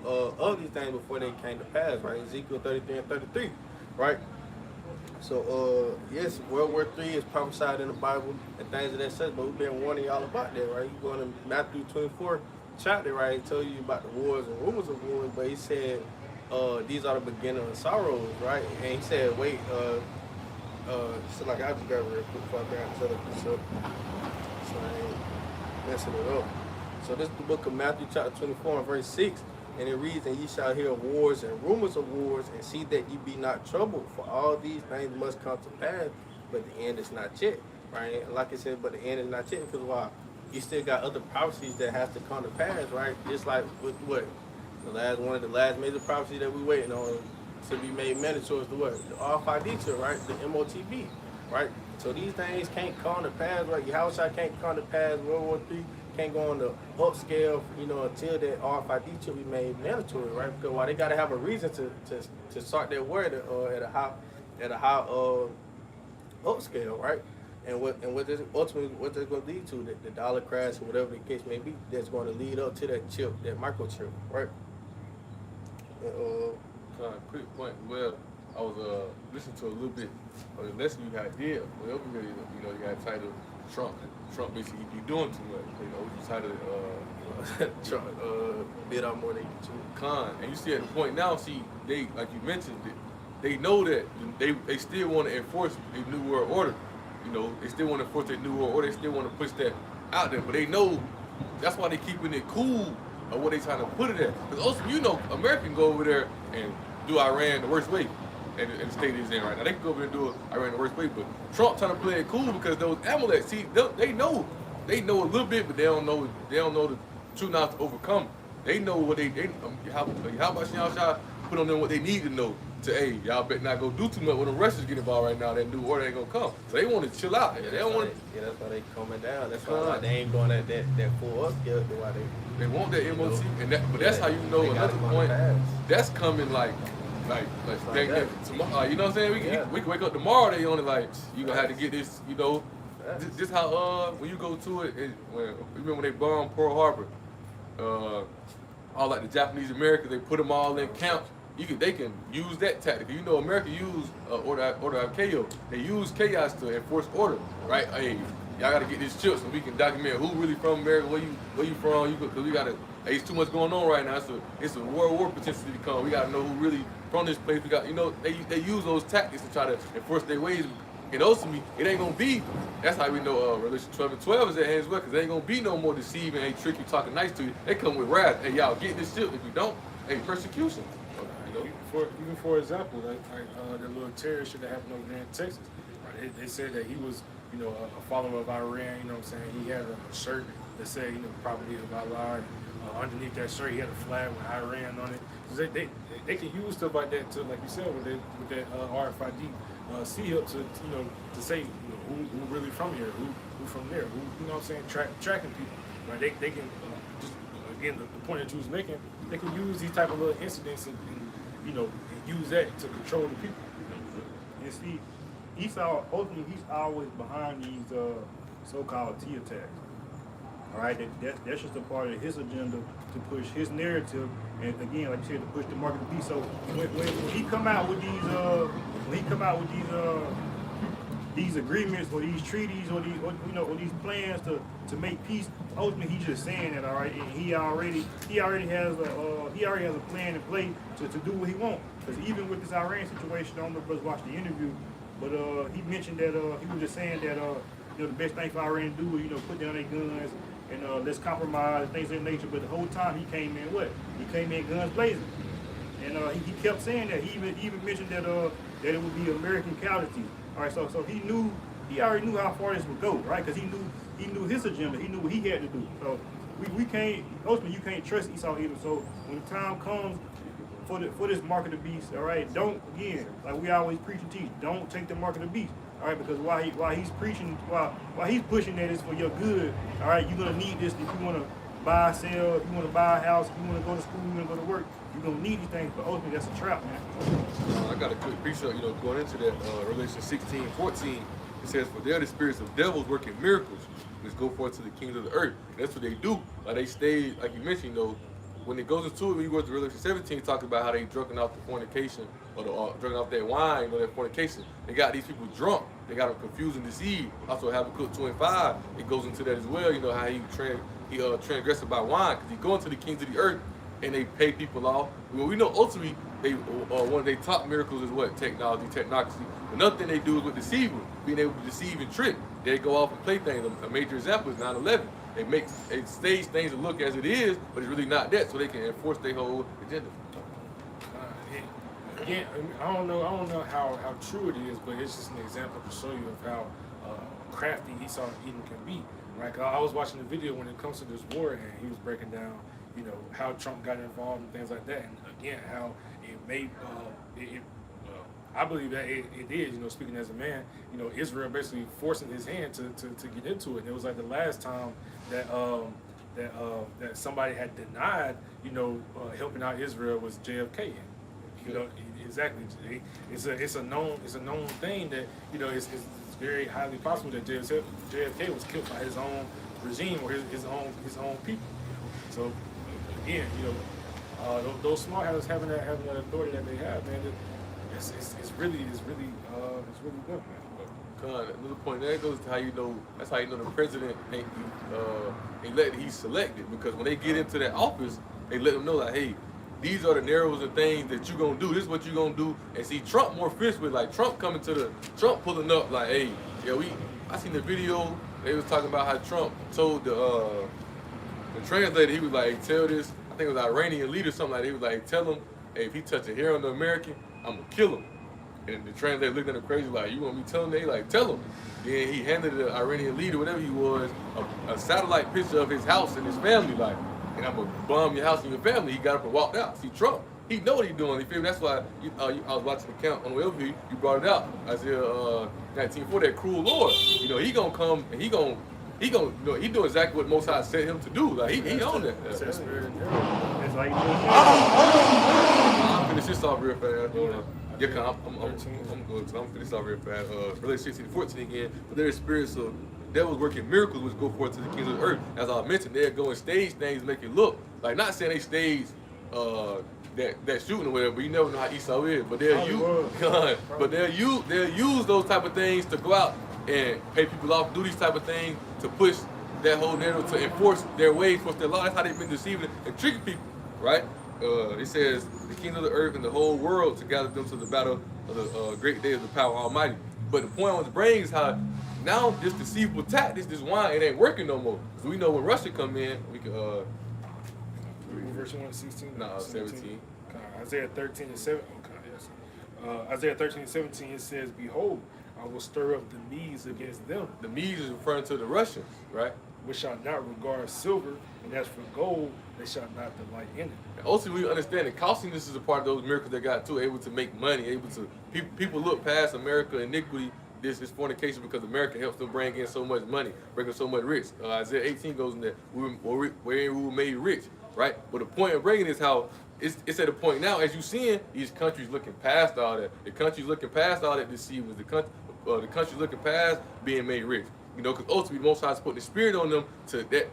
of these things before they came to pass, right? Ezekiel 33 and 33, right? So, yes, World War III is prophesied in the Bible and things of that such, but we've been warning y'all about that, right? You go to Matthew 24 chapter, right? It tells you about the wars and rumors of wars, but he said, these are the beginning of sorrows, right? And he said, wait, so like I just got real quick before I grab this other piece up, so I ain't messing it up. So this is the book of Matthew chapter 24 and verse 6. And it reads, "And ye shall hear wars and rumors of wars, and see that ye be not troubled, for all these things must come to pass, but the end is not yet." Right? And like I said, but the end is not yet, because why? You still got other prophecies that has to come to pass, right? Just like with what? One of the last major prophecies that we waiting on to be made mandatory is the what? The Al-Fadita, right? The MOTB, right? So these things can't come to pass, right? Yahushua can't come to pass, World War III can't go on the upscale, until that RFID be made mandatory, right? Because why they gotta have a reason to start their word at a high upscale, right? And what this ultimately what that's gonna lead to, the dollar crash or whatever the case may be, that's going to lead up to that chip, that microchip, right? Quick point. Well, I was listening to a little bit of the lesson you had did. Well, over here, you got titled Trump. Trump basically he doing too much. You titled Trump bid out more than you Con. And you see at the point now, they like you mentioned, they know that they still want to enforce a new world order. They still want to enforce a new world order. They still want to push that out there, but they know that's why they keeping it cool of what they trying to put it at. Because also, America can go over there and do Iran the worst way. And the state is in right now. They can go over and do Iran the worst way, but Trump trying to play it cool because those Amalekites, they know a little bit, but they don't know the truth not to overcome. They know what how about y'all put on them what they need to know to, hey, y'all better not go do too much when the Russians get involved right now. That new order ain't gonna come. So they want to chill out. Yeah, they don't want. Yeah, that's why they coming down. That's why they ain't going at that full upscale. Why they want that MOT, but that's how you know another point. That's coming like dang that tomorrow. You know what I'm saying? We can wake up tomorrow. They only you gonna have to get this. This how when you go to it. Remember when they bombed Pearl Harbor? All like the Japanese Americans, they put them all in camps. They can use that tactic. America use order of chaos. They use chaos to enforce order, right? Hey, y'all gotta get this chip so we can document who really from America, where you from. Because we gotta. Hey, it's too much going on right now. It's a world war potentially to come. We gotta know who really from this place. We got they use those tactics to try to enforce their ways. And ultimately, it ain't gonna be. That's how we know Revelation 12 and 12 is at hand as well. Because there ain't gonna be no more deceiving, ain't tricky, talking nice to you. They come with wrath. Hey, y'all get this chip. If you don't, hey, persecution. Even for example, like the little terrorist shit that happened over there in Texas. Right? They said that he was, a follower of Iran. You know what I'm saying? He had a shirt that said, property of Allah. Underneath that shirt, he had a flag with Iran on it. So they can use stuff like that to, like you said, with that RFID seal to say who really from here, who from there, who what I'm saying, tracking people. Right? They can just again the point that you was making. They can use these type of little incidents and use that to control the people. And see, ultimately he's always behind these so-called T attacks. All right, that's just a part of his agenda to push his narrative, and again, like you said, to push the market to be. So when he come out with these these agreements or these treaties or these or these plans to make peace. Ultimately, he's just saying that, all right. And he already has a plan in place to do what he wants. Because even with this Iran situation, I don't know if brothers watched the interview, but he mentioned that he was just saying that the best thing for Iran to do is put down their guns and let's compromise things of that nature. But the whole time he came in He came in guns blazing, and he kept saying that. He even mentioned that that it would be American casualties. All right, so he already knew how far this would go, right? Because he knew his agenda. He knew what he had to do. So we can't ultimately you can't trust Esau either. So when the time comes for this mark of the beast, all right, don't again like we always preach and teach. Don't take the mark of the beast. All right, because while he's preaching, while he's pushing that it's for your good, all right, you're gonna need this if you want to buy, sell, if you want to buy a house, if you want to go to school, you want to go to work, you're gonna need these things. But ultimately, that's a trap, man. I got a quick piece of, going into that Revelation 16:14. It says, "For they are the spirits of devils working miracles, which go forth to the kings of the earth." And that's what they do. Like they stay, like you mentioned, when it goes into it, when you go to Revelation 17, talking about how they drunken off the fornication or drunken off that wine or that fornication. They got these people drunk. They got them confused and deceived. Also, Habakkuk 2:5, it goes into that as well. How he transgressed by wine because he go into the kings of the earth and they pay people off. Well, we know ultimately one of their top miracles is what? Technology, technocracy. Another thing they do is with deceiving, being able to deceive and trick. They go off and play things. A major example is 9/11. They stage things to look as it is, but it's really not that, so they can enforce their whole agenda. Again, I don't know how true it is, but it's just an example to show you of how crafty Esau Edom can be. Right? I was watching the video when it comes to this war, and he was breaking down, how Trump got involved and things like that, and again, how it made I believe that it is, speaking as a man, Israel basically forcing his hand to get into it. And it was like the last time that that somebody had denied, helping out Israel was JFK. Exactly. It's a known thing that it's very highly possible that JFK was killed by his own regime or his own people. So again, those small houses having that authority that they have, man. It's really good, man. Another point there goes to that's how the president he's selected, because when they get into that office, they let them know that, hey, these are the narrows and things that you're gonna do. This is what you're gonna do. And see Trump more fierce with Trump pulling up like, hey, I seen the video, they was talking about how Trump told the translator, he was like, hey, tell this, I think it was Iranian leader or something like that, he was like, tell him, hey, if he touch a hair on the American, I'm gonna kill him. And the translator looked at him crazy like, you want me telling him? They like, tell him. Then he handed the Iranian leader, whatever he was, a satellite picture of his house and his family, like, and I'm gonna bomb your house and your family. He got up and walked out. See, Trump, he know what he's doing. You feel me? That's why I was watching the count on the way over here. You brought it out. Isaiah 19:4, that cruel Lord. He gonna come and he gonna he doing exactly what Most High said him to do. Like he on that. That's that spirit of devil. That's like I'll finish this off real fast. Yeah, I'm good. So I'm finish this off real fast. Revelation 16:14 again. But there is spirits of devils working miracles which go forth to the kings of the earth. As I mentioned, they're going stage things, make it look like, not saying they stage that shooting or whatever, but you never know how Esau is. But they'll use those type of things to go out and pay people off, do these type of things to push that whole narrative, to enforce their ways, enforce their law. That's how they've been deceiving and tricking people, right? It says the kings of the earth and the whole world to gather them to the battle of the great day of the power Almighty. But the point I want to bring is how now this deceitful tactics, this wine, it ain't working no more. Because we know when Russia come in, we can verse 1:16. No, 17. Isaiah 13:7. Yes. Isaiah 13:17. It says, "Behold, I will stir up the Medes against them." The Medes is referring to the Russians, right? "Which shall not regard silver, and as for gold, they shall not delight in it." And also, we understand that costliness is a part of those miracles they got too, able to make money, able to people look past America iniquity. This is fornication because America helps them bring in so much money, bring in so much rich. Isaiah 18 goes in there, we were made rich, right? But the point of bringing is how it's at a point now, as you're seeing, these countries looking past all that. The countries looking past all that deceivers. The countries looking past being made rich. Because ultimately, the Most High is putting the spirit on them to that.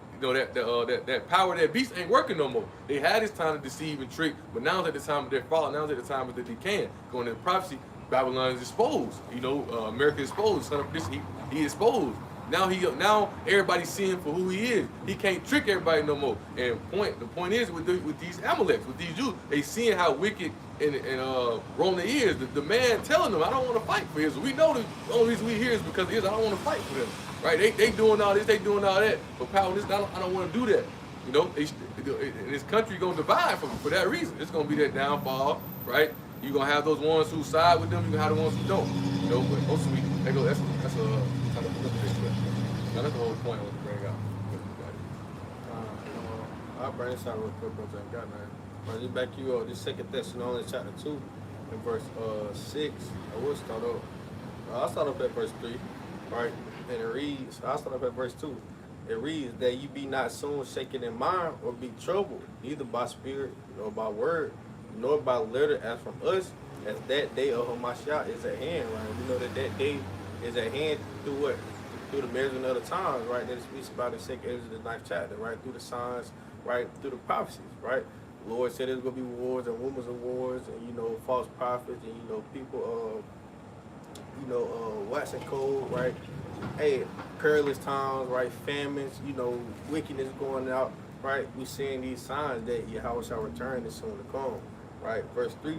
That power, that beast ain't working no more. They had this time to deceive and trick, but now's at the time of their fall. Now's at the time of the decay. Going into prophecy, Babylon is exposed. You know, America is exposed. Son of this, he exposed. Now everybody's seeing him for who he is. He can't trick everybody no more. And the point is with these Amaleks, with these Jews, they seeing how wicked and wrong they is. The man telling them, I don't want to fight for Israel. We know the only reason we here is because of Israel. I don't want to fight for them. Right? They doing all this, they doing all that. But power this, I don't want to do that. You know, this country gonna divide for that reason. It's gonna be that downfall, right? You're gonna have those ones who side with them, you're gonna have the ones who don't. You know, but ultimately, that's a kind of another thing. Now that's the whole point I want to bring out. I'll bring this out real quick, bro. I got nothing. But just back you up, this 2 Thessalonians chapter 2 and verse 6. I will start off. I'll start off at verse 3, right? And it reads, I'll start off at verse 2. It reads that you be not soon shaken in mind or be troubled, neither by spirit nor by word, nor by letter as from us, as that day of Hamashiach is at hand, right? We know that day is at hand through what? Through the measurement of the times, right? That it speaks about in 2 Ezra, the 9th chapter, right? Through the signs, right? Through the prophecies, right? The Lord said there's going to be wars and rumors of wars and, false prophets and, people, waxing cold, right? Hey, perilous times, right? Famines, wickedness going out, right? We seeing these signs that Yahweh shall return is soon to come, right? Verse 3,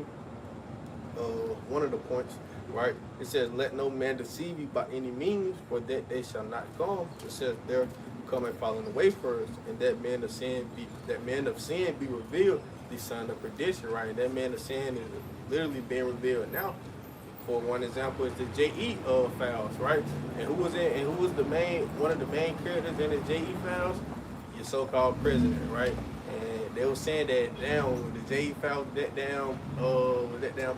one of the points, right? It says, let no man deceive you by any means, for that they shall not come. It says, there come and falling away first, and that man of sin be revealed, the son of perdition, right? And that man of sin is literally being revealed now. For one example is the JE files, right? And who was one of the main characters in the JE files? Your so-called president, right? And they were saying that the JE files was that down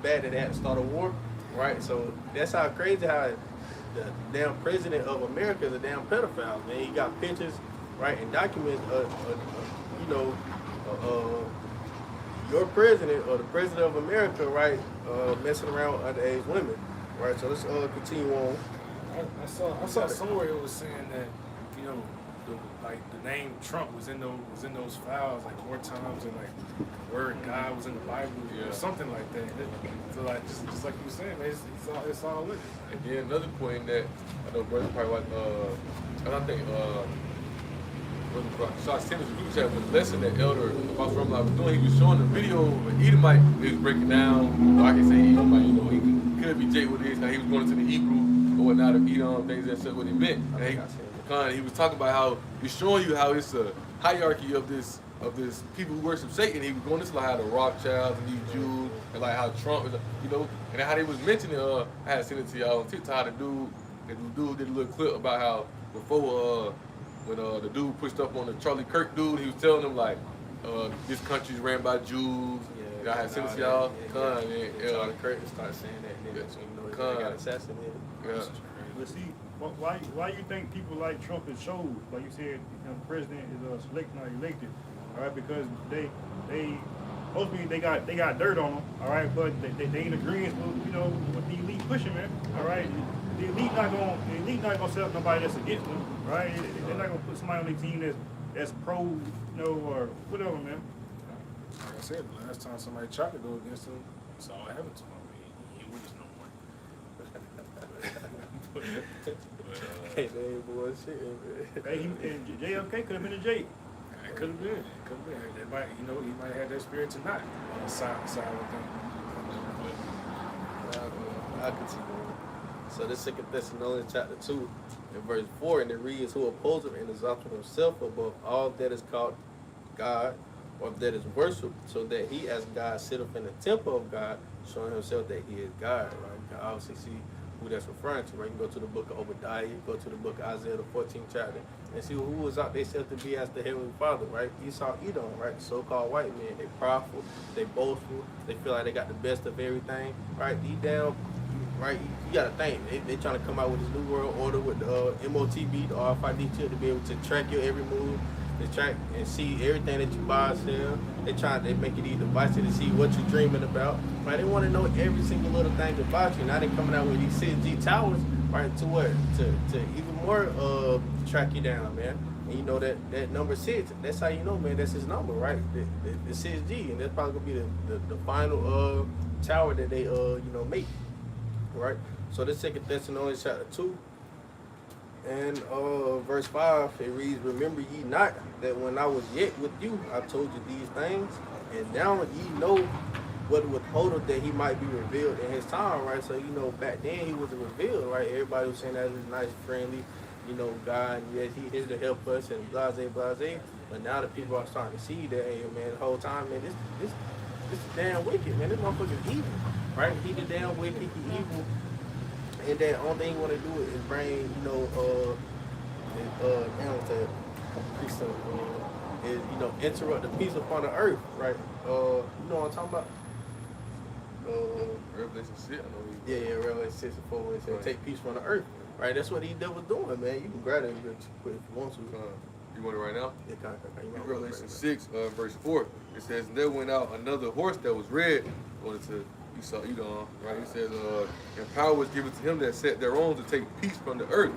bad that they had to start a war, right? So that's how crazy how the damn president of America is a damn pedophile, man. He got pictures, right, and documents your president or the president of America, right, messing around with underage women, right? So let's continue on. I saw somewhere it was saying that the name Trump was in those files like more times than like the word God was in the Bible or something like that. So like just like you were saying, man, it's all with it. And then another point that I know brother probably like and I think so I sent this group chat with a lesson that Elder Apostle Rumlock was doing. He was showing the video of Edomite. He was breaking down. I can say Edomite. He could be Jake with this. Now he was going into the Hebrew or whatnot of Edom, things that said what he meant. And he was talking about how he's showing you how it's a hierarchy of this people who worship Satan. He was going into like how the Rothschilds and these Jews and like how Trump is, and how they was mentioning. I had sent it to y'all on TikTok. The dude did a little clip about how before. When the dude pushed up on the Charlie Kirk dude, he was telling them like, this country's ran by Jews. I had sent it to y'all. Charlie Kirk started saying that, they got assassinated. Yeah. But see, why you think people like Trump is chose? Like you said, the president is selected, not elected. All right, because they mostly they got dirt on them. All right, but they ain't agreeing with what the elite pushing, man. All right. The elite not gonna set up nobody that's against them, right? They're not gonna put somebody on their team that's pro, or whatever, man. Like I said, the last time somebody tried to go against him, it's all happened to him. He was no more. Hey, they ain't bullshit, man. Hey, and JFK could have been a J. It could have been. They might, he might have that spirit tonight on the side with them. I continue on. So this 2 Thessalonians chapter 2 and verse 4, and it reads, who opposes him and exalts himself above all that is called God or that is worshipped, so that he as God sitteth in the temple of God, showing himself that he is God, right? You can obviously see who that's referring to, right? You can go to the book of Obadiah, you go to the book of Isaiah, the 14th chapter, and see who was out they said to be as the Heavenly Father, right? Esau, Edom, right? The so-called white men, they prideful, they boastful, they feel like they got the best of everything, right? Deep down, right? You gotta think, they trying to come out with this new world order with the MOTB, the RFID chip, to be able to track your every move, to track and see everything that you buy and sell. They make it either device to see what you're dreaming about, right? They want to know every single little thing about you. Now they coming out with these 6G towers, right? To what? To even more track you down, man. And you know that number 6, that's how you know, man. That's his number, right? The 6G, and that's probably gonna be the final tower that they make. right? So this 2 Thessalonians chapter 2 and verse 5, it reads, "Remember ye not that when I was yet with you, I told you these things, and now ye know what withholdeth that he might be revealed in his time," right? So, back then he wasn't revealed, right? Everybody was saying that was nice, friendly, God, and yes, he here to help us and blase. But now the people are starting to see that, hey, man, the whole time, man, this is damn wicked, man. This motherfucker's evil, right? He the damn wicked, he evil. And that only thing he want to do is bring, interrupt the peace upon the earth, right? You know what I'm talking about? Revelation 6, I know he. Yeah, Revelation 6 and 4, when it said, Right. take peace from the earth, right? That's what he devil doing, man. You can grab it real quick if you want to. You want it right now? Yeah, kind of. Revelation 6, verse 4. It says, "And there went out another horse that was red." Going to Edom, right? It says, "And power was given to him that sat thereon to take peace from the earth,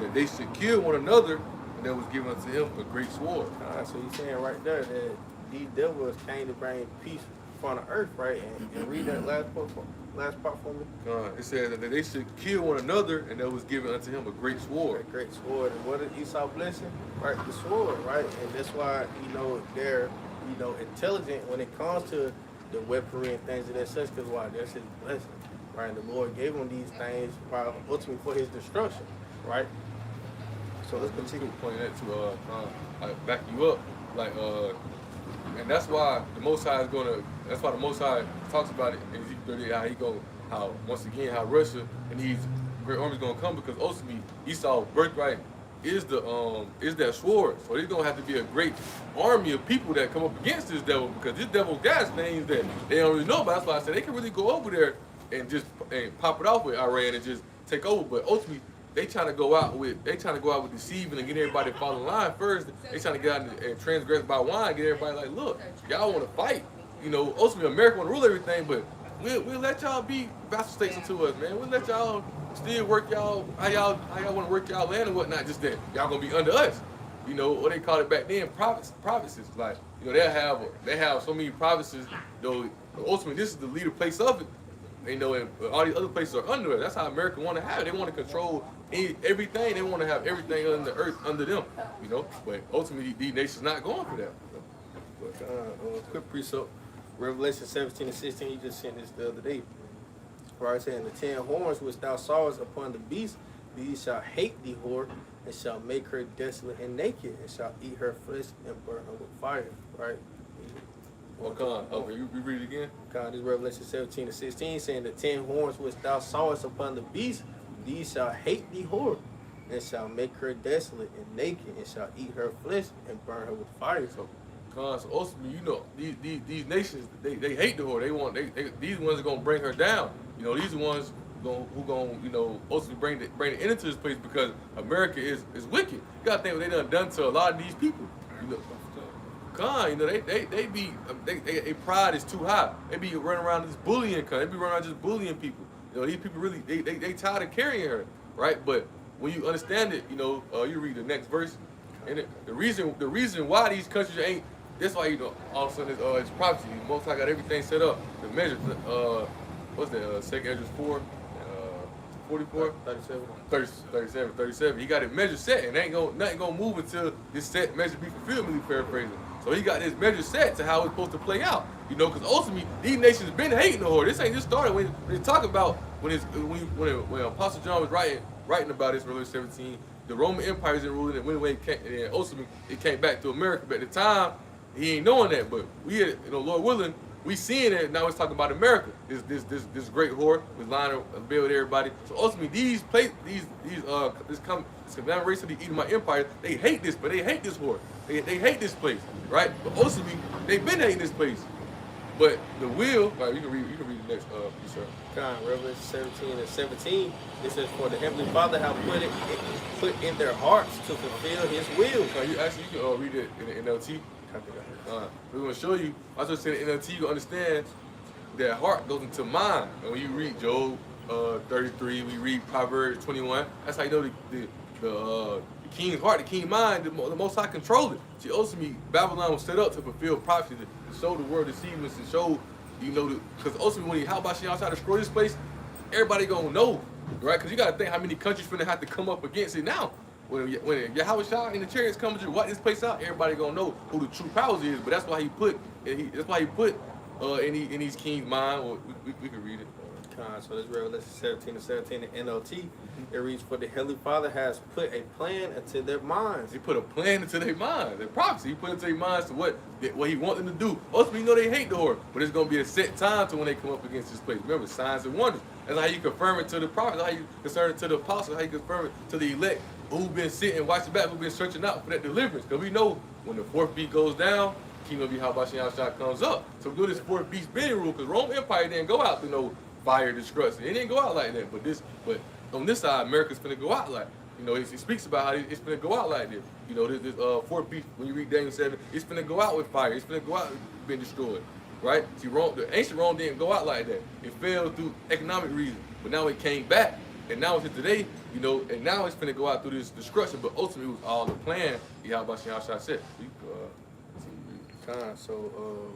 that they should kill one another, and there was given unto him a great sword." So he's saying right there that these devils came to bring peace from the earth, right? And read that last part for me. It says that they should kill one another, and there was given unto him a great sword. Right, great sword. And what did Esau blessing? Right, the sword, right? And that's why, they're, intelligent when it comes to the weaponry and things of that such, because why? That's his blessing, right? And the Lord gave him these things, right, ultimately for his destruction, right? So let's continue. Pointing that to back you up, and that's why the Most High that's why the Most High talks about it in Ezekiel 38, how Russia and these great armies gonna come, because ultimately Esau's birthright is that sword. So there's gonna have to be a great army of people that come up against this devil, because this devil got things that they don't really know about. That's why I said they can really go over there and just pop it off with Iran and just take over. But ultimately they trying to go out with deceiving and get everybody to fall in line first. They trying to get out and transgress by wine, get everybody like, look, y'all want to fight. Ultimately America want to rule everything, but we'll let y'all be vassal states unto us, man. We'll let y'all still work how y'all want to work y'all land and whatnot. Just that y'all gonna be under us. What they called it back then, provinces. Like, they have so many provinces. Though ultimately this is the leader place of it. And all these other places are under us. That's how America want to have it. They want to control everything. They want to have everything on the earth under them. But ultimately these nations not going for that. But quick precept, Revelation 17 and 16. You just sent this the other day. Right, saying the 10 horns which thou sawest upon the beast, these shall hate the whore, and shall make her desolate and naked, and shall eat her flesh and burn her with fire. Right? Okay, you read it again? This is Revelation 17 and 16, saying the 10 horns which thou sawest upon the beast, these shall hate the whore, and shall make her desolate and naked, and shall eat her flesh and burn her with fire. So ultimately, these nations, they hate the whore. These ones are gonna bring her down. These are ones who gonna ultimately bring the end to this place, because America is wicked. You gotta think what they done to a lot of these people. They pride is too high. They be running around just bullying. They be running around just bullying people. These people really they tired of carrying her, right? But when you understand it, you read the next verse, and the reason why these countries ain't. That's why all of a sudden it's prophecy. Most High got everything set up. The measures. What's that? 2nd Ezra 4, 44, 37. He got his measure set, and nothing gonna move until this set measure be fulfilled. Me paraphrasing. So he got his measure set to how it's supposed to play out. Because ultimately these nations been hating the whore. This ain't just started when they talk about when Apostle John was writing about this, Revelation 17. The Roman Empire is in ruling, and when it came, and ultimately it came back to America. But at the time, he ain't knowing that. But we, Lord willing, we seeing it now. It's talking about America. This great whore was lying bed with everybody. So ultimately, this commemorate of the Edomite Empire, they hate this, but they hate this whore. They hate this place, right? But ultimately, they've been hating this place. But the will, right? You can read the next piece, sir. Revelation 17 and 17. It says, "For the Heavenly Father have put in their hearts to fulfill His will." You can read it in the NLT. We're going to show you. I was just saying in the NLT, you can understand that heart goes into mind. And when you read Job 33, we read Proverbs 21. That's how you know the king's heart, the king's mind, the Most High controlled it. See, ultimately, Babylon was set up to fulfill prophecy, to show the world deceivers, to show, because ultimately when how about she outside to destroy this place, everybody gonna know, right? Because you gotta think how many countries finna have to come up against it now. When Yahweh Shah and the chariots come to wipe this place out, everybody gonna know who the true powers is. But that's why he put in these kings' mind. Or we can read it. So this Revelation 17:17 in NLT, it reads, "For the Heavenly Father has put a plan into their minds." He put a plan into their minds. The prophecy, he put into their minds to what he want them to do. Ultimately, you know they hate the whore, but it's gonna be a set time to when they come up against this place. Remember, signs and wonders. That's how you confirm it to the prophets. That's how you confirm it to the apostles. How you confirm it to the elect who've been sitting, watching back, who've been searching out for that deliverance. Because we know when the fourth beast goes down, Kingdom of Yahweh Shah comes up. So we do this fourth beast being rule, because Roman Empire didn't go out to no fire destruction. It didn't go out like that. But on this side, America's finna go out like, he speaks about how it's finna go out like this. This fourth beast, when you read Daniel 7, it's finna go out with fire. It's finna go out being destroyed, right? See, the ancient Rome didn't go out like that. It fell through economic reasons, but now it came back, and now it's today, and now it's finna go out through this destruction. But ultimately, it was all the plan. Yahweh Shah said.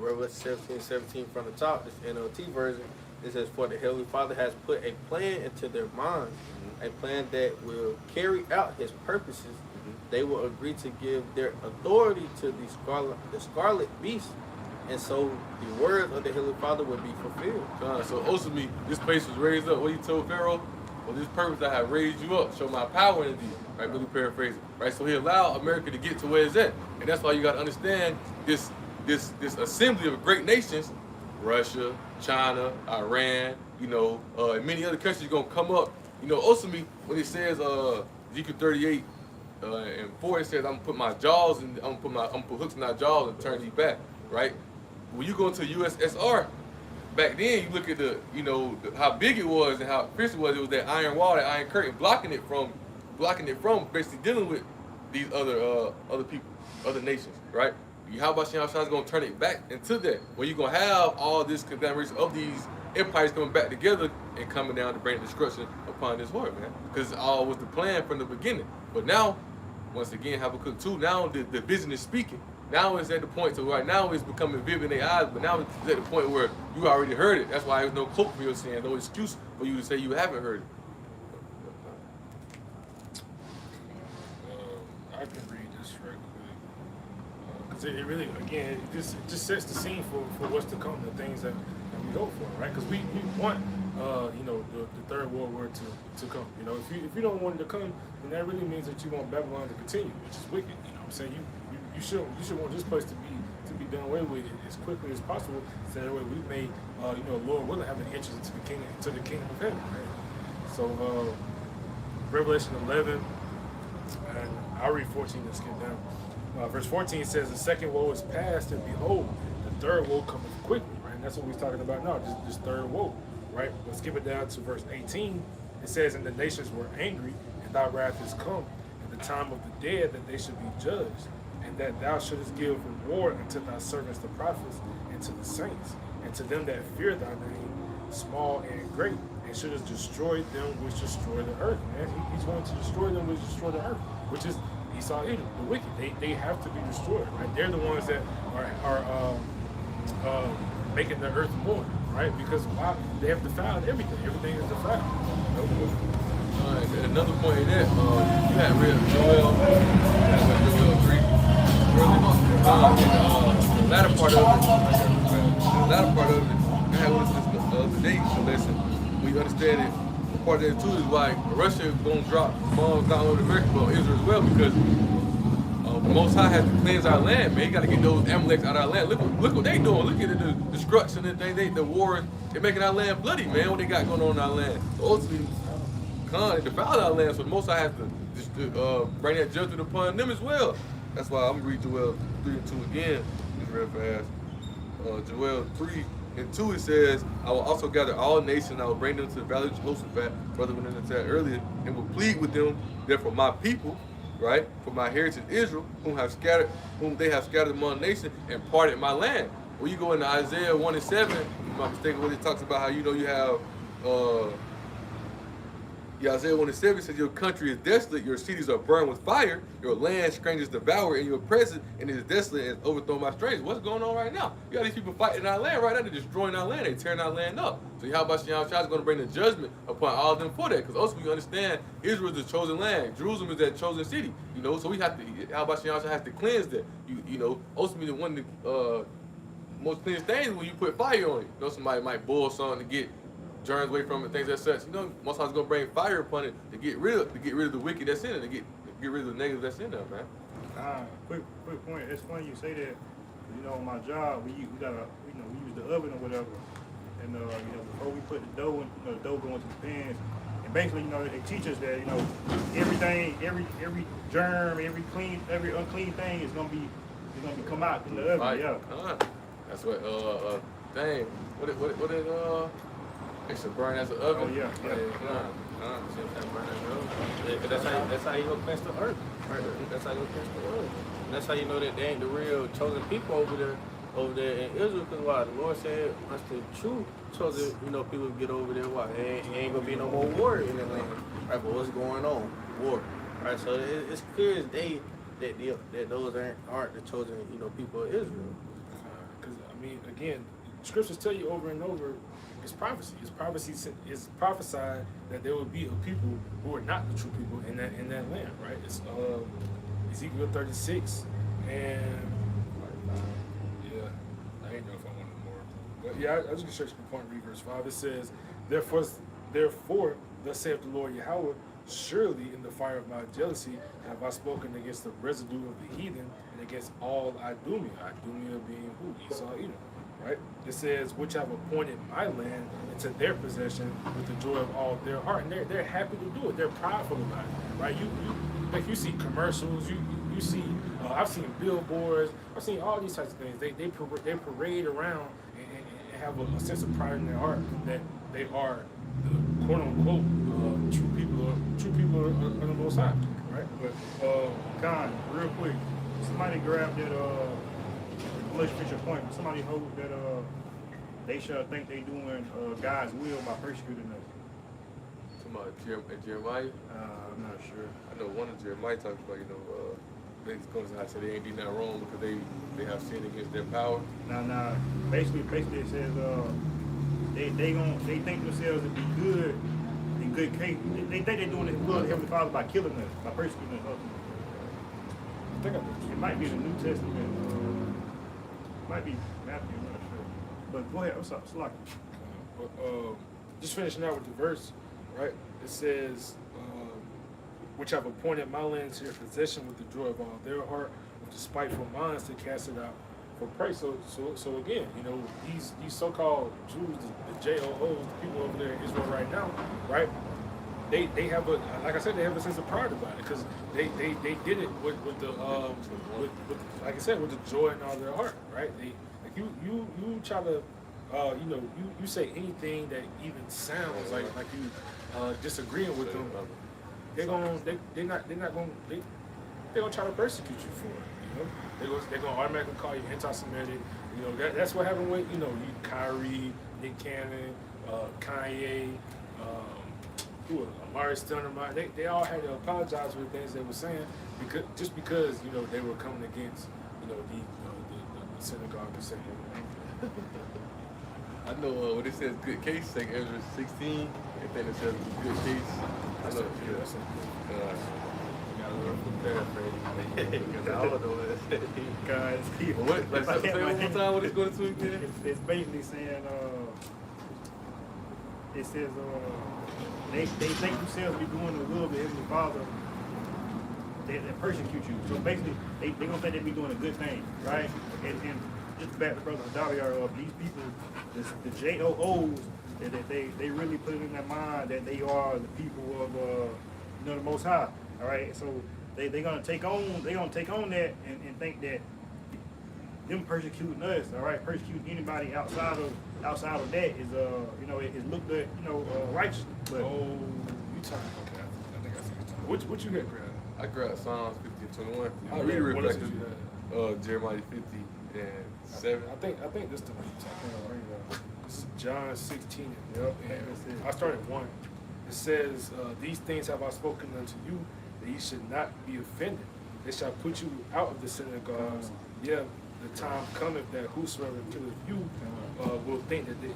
Revelation 17:17 from the top, this NLT version. It says, "For the Heavenly Father has put a plan into their minds, a plan that will carry out His purposes. They will agree to give their authority to the scarlet beast, and so the words of the Heavenly Father will be fulfilled." So ultimately, this place was raised up. What he told Pharaoh? For this purpose I have raised you up, show my power in thee. Right, really paraphrasing. Right, so he allowed America to get to where it's at, and that's why you got to understand this assembly of great nations. Russia, China, Iran, and many other countries gonna come up. Ultimately, when it says Ezekiel 38 and 4, it says, "I'm gonna put my jaws and I'm gonna put hooks in our jaws and turn these back." Right? When you go into USSR, back then you look at how big it was and how fierce it was. It was that iron wall, that iron curtain, blocking it from basically dealing with these other people, other nations. Right? Yahweh Shah is going to turn it back into that, where you're going to have all this conglomeration of these empires coming back together and coming down to bring destruction upon this world, man. Because it all was the plan from the beginning. But now, once again, Habakkuk 2, now the vision is speaking. Now it's at the point to right now it's becoming vivid in their eyes, but now it's at the point where you already heard it. That's why there's no cloak for your sin, no excuse for you to say you haven't heard it. I can read this right quick. Because it really, again, it just sets the scene for what's to come, the things that we hope for, right? Because we want, the Third World War to come. If you don't want it to come, then that really means that you want Babylon to continue, which is wicked. I'm saying you should want this place to be done away with as quickly as possible, so that way we may, Lord willing, have an entrance into the kingdom of heaven. Right? So Revelation 11, and I'll read 14 and skip down. Verse 14 says, "The second woe is past, and behold, the third woe cometh quickly." Right, and that's what we're talking about now, this third woe. Right, but skip it down to verse 18. It says, "And the nations were angry, and thy wrath is come, and the time of the dead that they should be judged, and that thou shouldest give reward unto thy servants the prophets, and to the saints, and to them that fear thy name, small and great, and shouldest destroy them which destroy the earth." Man, he's going to destroy them which destroy the earth, which is Esau, Edom, the wicked. They have to be destroyed. Right, they're the ones that are making the earth more. Right, because they have defiled everything. Everything is defiled. All right, and another point in that, you had read Joel 3 earlier. The latter part of it, I had one this the other day, so listen, when you understand it, part of that too is why Russia gonna drop bombs not only America but Israel as well, because the Most High has to cleanse our land, man. He got to get those Amaleks out of our land. Look what they doing. Look at the destruction and the wars. They're making our land bloody, man. What they got going on in our land. So ultimately, they defiled our land, so the Most High has to bring that judgment upon them as well. That's why I'm going to read Joel 3 and 2 again. Just real fast. Joel 3 and 2, it says, "I will also gather all nations, I will bring them to the valley of Jehoshaphat," brother went into that earlier, "and will plead with them, therefore my people, right, for my heritage Israel, whom they have scattered among nations, and parted my land." When you go into Isaiah 1 and 7, if I'm not mistaken, when it talks about how you have Yeah, Isaiah 1:7 says, your country is desolate, your cities are burned with fire, your land strangers devour, and your presence and it is desolate and overthrown by strangers. What's going on right now? You got these people fighting our land right now, they're destroying our land, they're tearing our land up. So how about Yahweh is going to bring the judgment upon all of them for that? Because also we understand Israel is the chosen land, Jerusalem is that chosen city. So we have to, how about Yahweh has to cleanse that. Ultimately one of the most cleanest things when you put fire on it. Somebody might boil something to get germs away from it, things as such. Most times gonna bring fire upon it to get rid of the wicked that's in it, to get rid of the negative that's in there, man. Quick point. It's funny you say that. On my job, we use the oven or whatever, and before we put the dough in, the dough go into the pans, and basically, they teach us that everything, every germ, every unclean thing is gonna be come out in the oven. Right. Yeah. That's what dang. What did it should burn as an oven. Oh yeah. That's how you go cleanse the earth. Right? That's how you go cleanse the earth. And that's how you know that they ain't the real chosen people over there in Israel. Because why? The Lord said, once the true chosen, people get over there, why? It ain't gonna be no more war in the land. Right? But what's going on? War. Right? So it's clear as day that those aren't the chosen, people of Israel. Because again, scriptures tell you over and over. It's prophecy. It's prophesied that there will be a people who are not the true people in that land, right? It's Ezekiel 36 and yeah, I didn't know if I wanted more, but yeah, I just gonna straight to the point. Read verse 5. It says, "Therefore, thus saith the Lord Yahweh, surely in the fire of my jealousy have I spoken against the residue of the heathen and against all Idumea. Idumea being who? Esau, Edom." Right? It says, which have appointed my land into their possession with the joy of all their heart. And they're happy to do it. They're prideful about it. Right? You see commercials, you see I've seen billboards, I've seen all these types of things. They parade around and have a sense of pride in their heart that they are the quote unquote true people of the Most High. Right? But Con, real quick, somebody grabbed that let's finish your point. Somebody hold that they should think they doing God's will by persecuting us. Talking about Jeremiah? I'm not sure. I know one of Jeremiah talks about, they going to say they ain't do nothing wrong because they have sinned against their power. Nah. Basically it says they think themselves to be good in good case. They think they're doing the will of the Heavenly Father by killing us, by persecuting us. I think It might be the New Testament. Might be Matthew, I'm not sure. But go ahead, what's up? Slack. Just finishing out with the verse, right? It says, which have appointed my land to your possession with the joy of all their heart, with the spiteful minds to cast it out for praise. So again, these so-called Jews, the JOOs, the people over there in Israel right now, right? They have like I said, they have a sense of pride about it because they did it with the like I said, with the joy in all their heart, right? You try to you say anything that even sounds like you disagreeing with them, they're gonna try to persecute you for it. They're gonna automatically call you anti-Semitic. That's what happened with Kyrie, Nick Cannon, Kanye. Amari Stoudemire, they all had to apologize for the things they were saying because they were coming against the synagogue and saying. I know when it says good case, like Ezra 16, and then it says good case. I know. Guys, what? Like, say one more time what it's going to again? It's basically saying it says they think themselves to be doing the will of the Heavenly Father. They persecute you. So basically, they gonna think they be doing a good thing, right? And just back to Brother Daviar, these people, the JOOs, that they really put it in their mind that they are the people of the Most High. All right, so they gonna take on that and think that them persecuting us, all right, persecuting anybody outside of that is is looked at righteous. But You talking? Okay, I think I see what what you got, Greg? I grabbed Psalms 50 and 21. Oh, Read it yeah. real What quick. else did you have? Jeremiah 50 and 7. I think this is the one you're talking about. This is John 16. Yep. And I started 1. it says, these things have I spoken unto you, that ye should not be offended. They shall put you out of the synagogues. Yeah, the time cometh that whosoever killeth you will think that he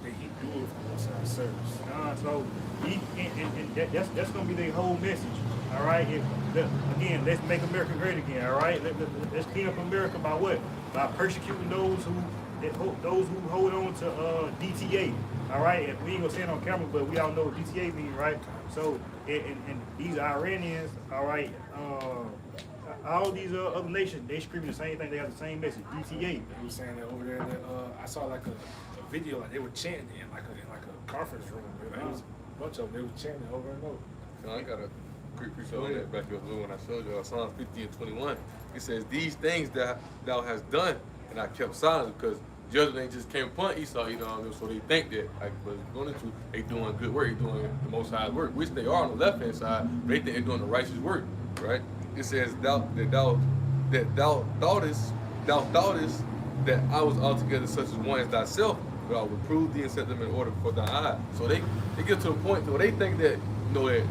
doeth the Most High service. So that's gonna be their whole message. All right. Again, let's make America great again. All right. Let's clean up America by what? By persecuting those who hold on to DTA. All right. And we ain't gonna say it on camera, but we all know what DTA means, right? So and these Iranians, all right. All these other nations, they screaming the same thing. They have the same message. DTA. They were saying that over there. That, I saw like a video, like they were chanting in like a conference room. It was a bunch of them. They were chanting over and over. No, I got a quick piece on that back up when I showed you Psalm 50 and 21. It says, "These things that thou hast done, and I kept silent," because judgment ain't just came upon Esau, so they think that, like, but going into, they doing good work, they doing the Most High's work, which they are on the left hand side, but they think they're doing the righteous work, right? It says, thou thoughtest that I was altogether such as one as thyself, but I will reprove thee and set them in order for thy eye. So they get to a point where they think that, that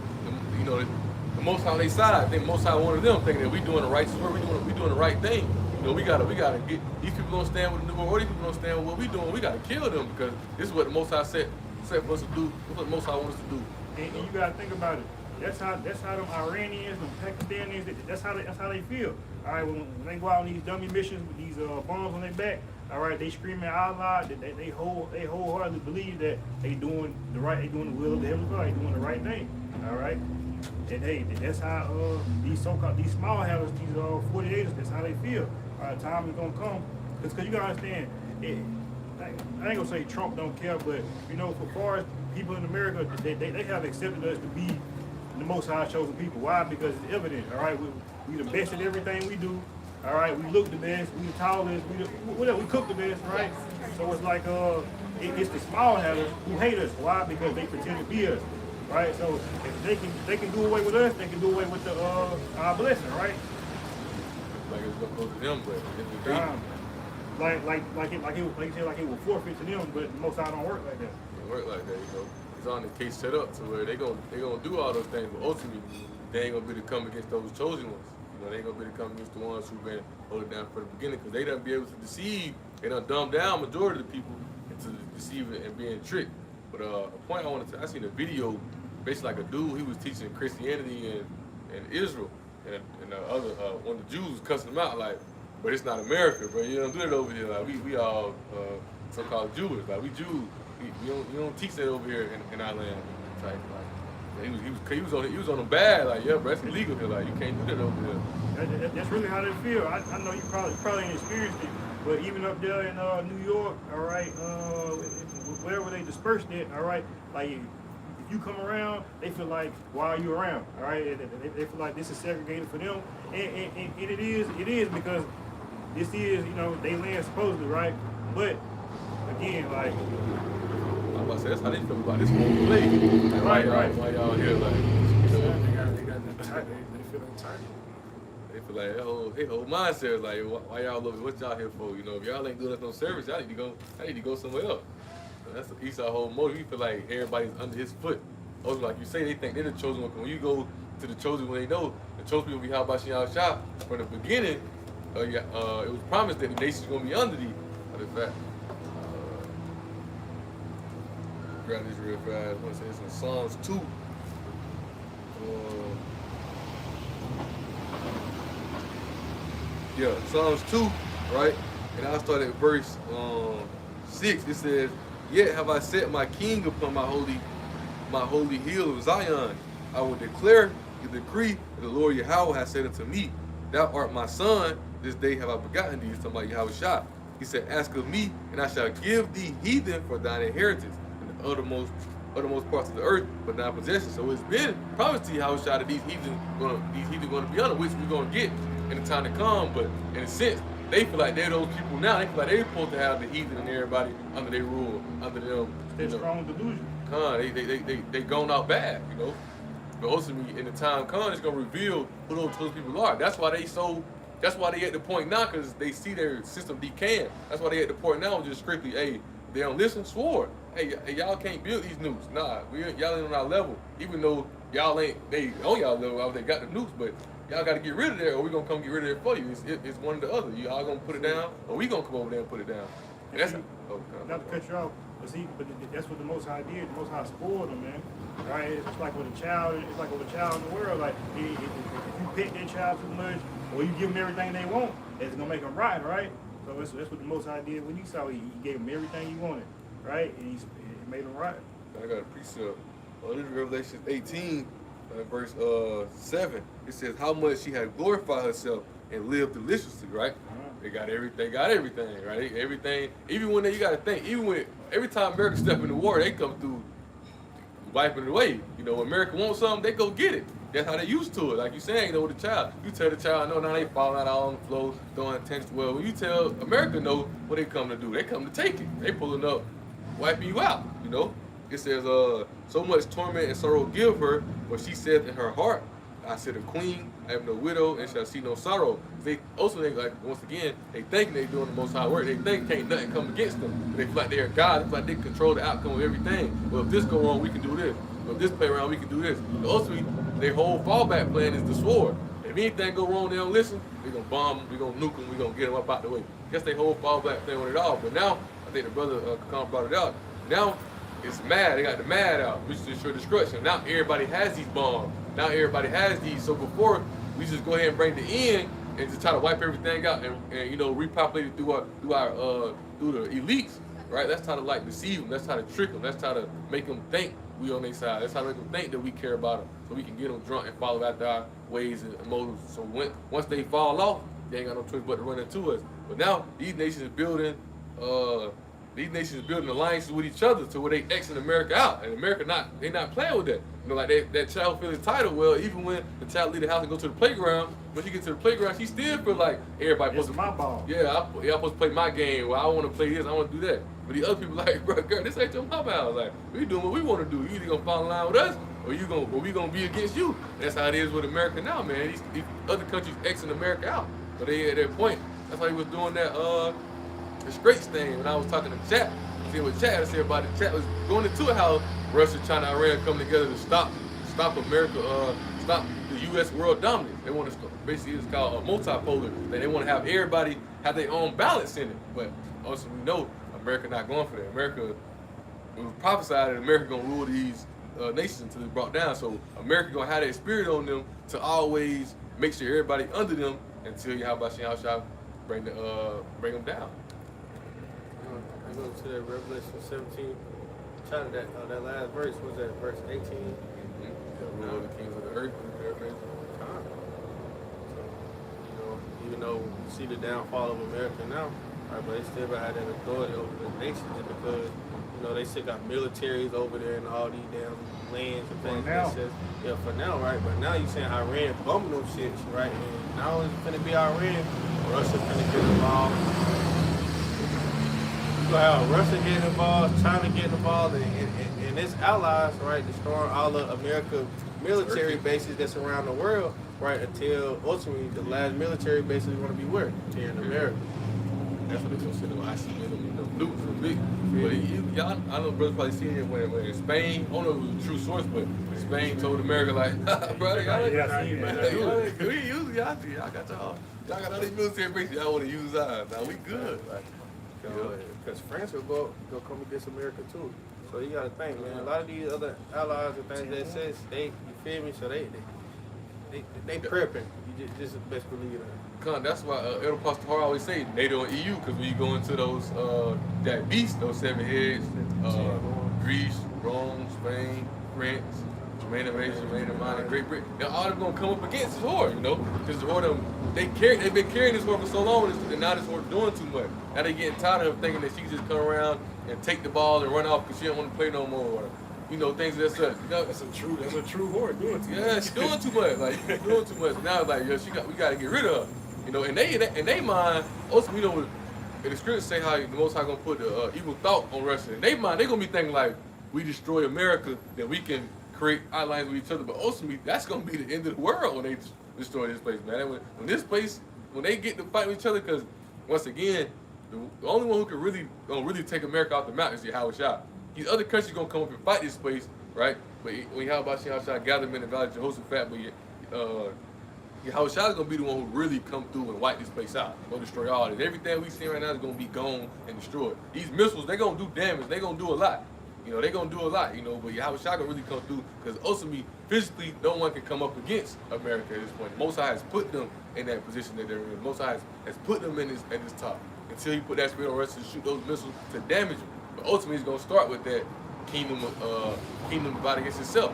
the Most High on their side. I think Most High one of them thinking that we doing the righteous work, we doing the right thing. We gotta get these people don't stand with the New World Order, these people don't stand with what we doing. We gotta kill them because this is what the Most High set for us to do. This is what the Most High wants us to do. And you gotta think about it. That's how them Iranians, them Pakistanis, that's how they feel. All right, when they go out on these dummy missions with these bombs on their back, all right, they screaming out loud. They wholeheartedly believe that they doing the will of the Heavenly Father, they doing the right thing. All right, and hey, that's how these small havers, these 48ers, that's how they feel. All right, time is gonna come, because you gotta understand. I ain't gonna say Trump don't care, but for far as people in America, they have accepted us to be the Most High chosen people. Why? Because it's evident. All right, we the best at everything we do. All right, we look the best, we the tallest, we cook the best, right? So it's like it's the small havers who hate us. Why? Because they pretend to be us, right? So if they can do away with us, they can do away with our blessing, right? Like it's gonna go to them, but it's the like it will forfeit to them, but Most High don't work like that. It work like that, It's on the case set up to where they gonna do all those things, but ultimately they ain't gonna be to come against those chosen ones. They ain't gonna be to come against the ones who've been holding down from the beginning, because they done be able to deceive. They done dumb down majority of the people into deceiving and being tricked. But a point I seen a video, basically like a dude, he was teaching Christianity in Israel, and the other one of the Jews was cussing him out like, but it's not America, bro. You don't do that over here. Like we all so-called Jewish. Like we Jews. You don't teach that over here in our land. Type like he was on them bad. Like bro, that's illegal here. Like you can't do that over here. That's really how they feel. I know you probably ain't experienced it, but even up there in New York, all right, wherever they dispersed it, all right, like if you come around, they feel like, why are you around? All right, they feel like this is segregated for them, and it is because this is they land supposedly, right? But again, like. I'm about to say, that's how they feel about this whole place. Like, right. Why y'all here? Like, They feel entitled. They feel like their whole mindset is like, why y'all over? What y'all here for? If y'all ain't doing us no service, I need to go somewhere else. So that's the Esau whole motive. He feel like everybody's under his foot. Also, like you say, they think they're the chosen one. When you go to the chosen one, they know the chosen people be how about y'all shop from the beginning. It was promised that the nation's gonna be under thee. But in fact. Grab this real fast. I want to say it's in Psalms 2. Psalms 2, right? And I'll start at verse 6. It says, "Yet have I set my king upon my holy hill of Zion. I will declare the decree that the Lord Yahweh has said unto me, Thou art my son, this day have I begotten thee." He's talking about Yahweh Shah. He said, "Ask of me, and I shall give thee heathen for thine inheritance, uttermost parts of the earth for thy possession." So it's been promised to you how that these heathen gonna be under, which we're gonna get in the time to come. But in a sense, they feel like they're those people now. They feel like they're supposed to have the heathen and everybody under their rule, under them. They're strong delusion. They gone out bad, But ultimately, in the time come, it's gonna reveal who those people are. That's why they at the point now, because they see their system decaying. That's why they at the point now, just strictly, hey, they don't listen, swore, hey, y'all can't build these nukes. Nah, y'all ain't on our level. Even though y'all ain't, they on y'all level, they got the nukes, but y'all got to get rid of that, or we gonna come get rid of it for you. It's one or the other. Y'all gonna put it down, or we gonna come over there and put it down. And that's not to cut you off, but that's what the Most High did. The Most High spoiled them, man. Right? It's like with a child. It's like with a child in the world. Like if you pet that child too much, or you give them everything they want, it's gonna make them right, right? So that's what the Most High did when Esau. He gave him everything he wanted, right? And he made him right. I got a precept. This is Revelation 18, verse 7. It says how much she had glorified herself and lived deliciously, right? They got everything, right? Everything, even when you got to think, every time America step into war, they come through wiping it away. You know, when America wants something, they go get it. That's how they used to it. Like you saying, with the child. You tell the child, no, now they falling out all on the floor, throwing attention. Well, when you tell America, know what they come to do. They come to take it. They pulling up, wiping you out, you know. It says, so much torment and sorrow give her, but she said in her heart, I said a queen, I am no widow, and shall see no sorrow. They also think, like, once again, they think they doing the most high work. They think can't nothing come against them. They feel like they're God. They feel like they control the outcome of everything. Well, if this go wrong, we can do this. Well, if this play around, we can do this. But ultimately, their whole fallback plan is the sword. If anything go wrong, they don't listen, we're going to bomb them, we're going to nuke them, we're going to get them up out the way. That's their whole fallback plan with it all. But now, I think the brother Kakan brought it out. Now, it's mad. They got the mad out, which is ensure destruction. Now everybody has these bombs. Now everybody has these. So before, we just go ahead and bring the end and just try to wipe everything out and you know, repopulate it through the elites, right? That's how to like deceive them. That's how to trick them. That's how to make them think we on their side. That's how to make them think that we care about them, so we can get them drunk and follow after our ways and motives. So once they fall off, they ain't got no choice but to run into us. But now these nations building alliances with each other to where they Xing America out, and America they not playing with that. You know, like that child feel entitled. Well, even when the child leave the house and go to the playground, when she get to the playground, she still feel like everybody supposed to my ball. Yeah, I'm supposed to play my game. Well, I want to play this, I want to do that. But the other people like, bro, girl, this ain't your mama house. Like, we doing what we want to do. You either gonna fall in line with us, or we gonna be against you. That's how it is with America now, man. These other countries Xing America out. So they at that point. That's why he was doing that the Straits thing when I was talking to Chat. See what Chat said about it. Chat was going into how Russia, China, Iran come together to stop America, stop the U.S. world dominance. They want to basically it's called a multipolar. They want to have everybody have their own balance in it. But also we know America not going for that. America, it was prophesied that America gonna rule these nations until it's brought down. So America gonna have that spirit on them to always make sure everybody under them until Yahweh shall bring them down. I go to that Revelation 17, trying to that last verse, was that verse 18? The rule of the kings of the earth. So, even though we see the downfall of America now, right, but they still had that authority over the nations because, they still got militaries over there and all these damn lands and things. Yeah, for now, right? But now you saying Iran bumping them shits, right? And now it's gonna be Iran, Russia gonna get involved. You have Russia getting involved, China getting involved, and its allies, right, destroying all of America's military bases that's around the world, right, until ultimately the last military bases is going to be where? Here in America. That's what they're going to send them ICBM, nukes from big. But y'all, I know brothers probably seen it when Spain, I don't know if it was a true source, but Spain told America, like, brother, y'all got all these military bases, y'all want to use ours. Now we good. Like, because France will go come against America too. So you gotta think, man. A lot of these other allies and things that says you feel me? So they prepping. You just best believe that. That's why Elder Pastor Hart always say NATO and EU, because when you go into those that beast, those seven heads, Greece, Rome, Spain, France, Germany, Germany, Mine, Great Britain, they're all gonna come up against this horde, because the horde they've been carrying this horde for so long, and now this horde doing too much. Now they getting tired of thinking that she can just come around and take the ball and run off because she don't want to play no more, or things of that such. That's a true horde doing too much. Yeah, she's doing too much. Like she's doing too much. Now it's like, we gotta get rid of her. And they mind. Also, the scriptures say how the Most High gonna put the evil thought on Russia. In they mind, they gonna be thinking like, we destroy America, then we can create alliances with each other. But ultimately, that's gonna be the end of the world when they destroy this place, man. When they get to fight with each other, because once again, The only one who can really take America off the map is Howard Shah. These other countries gonna come up and fight this place, right? But when Howard Shah gather them in the Valley of Jehoshaphat, but Howard Shah is gonna be the one who really come through and wipe this place out, gonna destroy all this. Everything we see right now is gonna be gone and destroyed. These missiles, they gonna do damage. They gonna do a lot. They gonna do a lot. But Howard Shah gonna really come through because ultimately, physically, no one can come up against America at this point. Most High has put them in that position that they're in. Most High has put them in at this top until he put that spirit on us to shoot those missiles to damage them. But ultimately, it's gonna start with that kingdom divided against itself.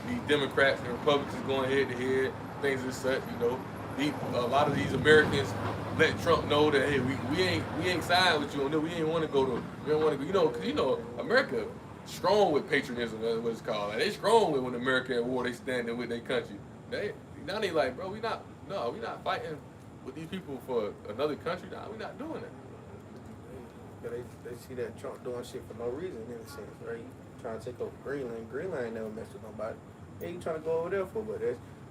These Democrats and Republicans going head to head, things as such. A lot of these Americans let Trump know that hey, we ain't signed with you on this. We ain't want to go to. We don't want to go. Because America strong with patriotism. That's what it's called. Like, they strong with when America at war. They standing with their country. They like, bro, we not fighting with these people for another country. Nah, we not doing that. They see that Trump doing shit for no reason in a sense, right? He trying to take over Greenland. Greenland ain't never messed with nobody. Yeah, you trying to go over there for, but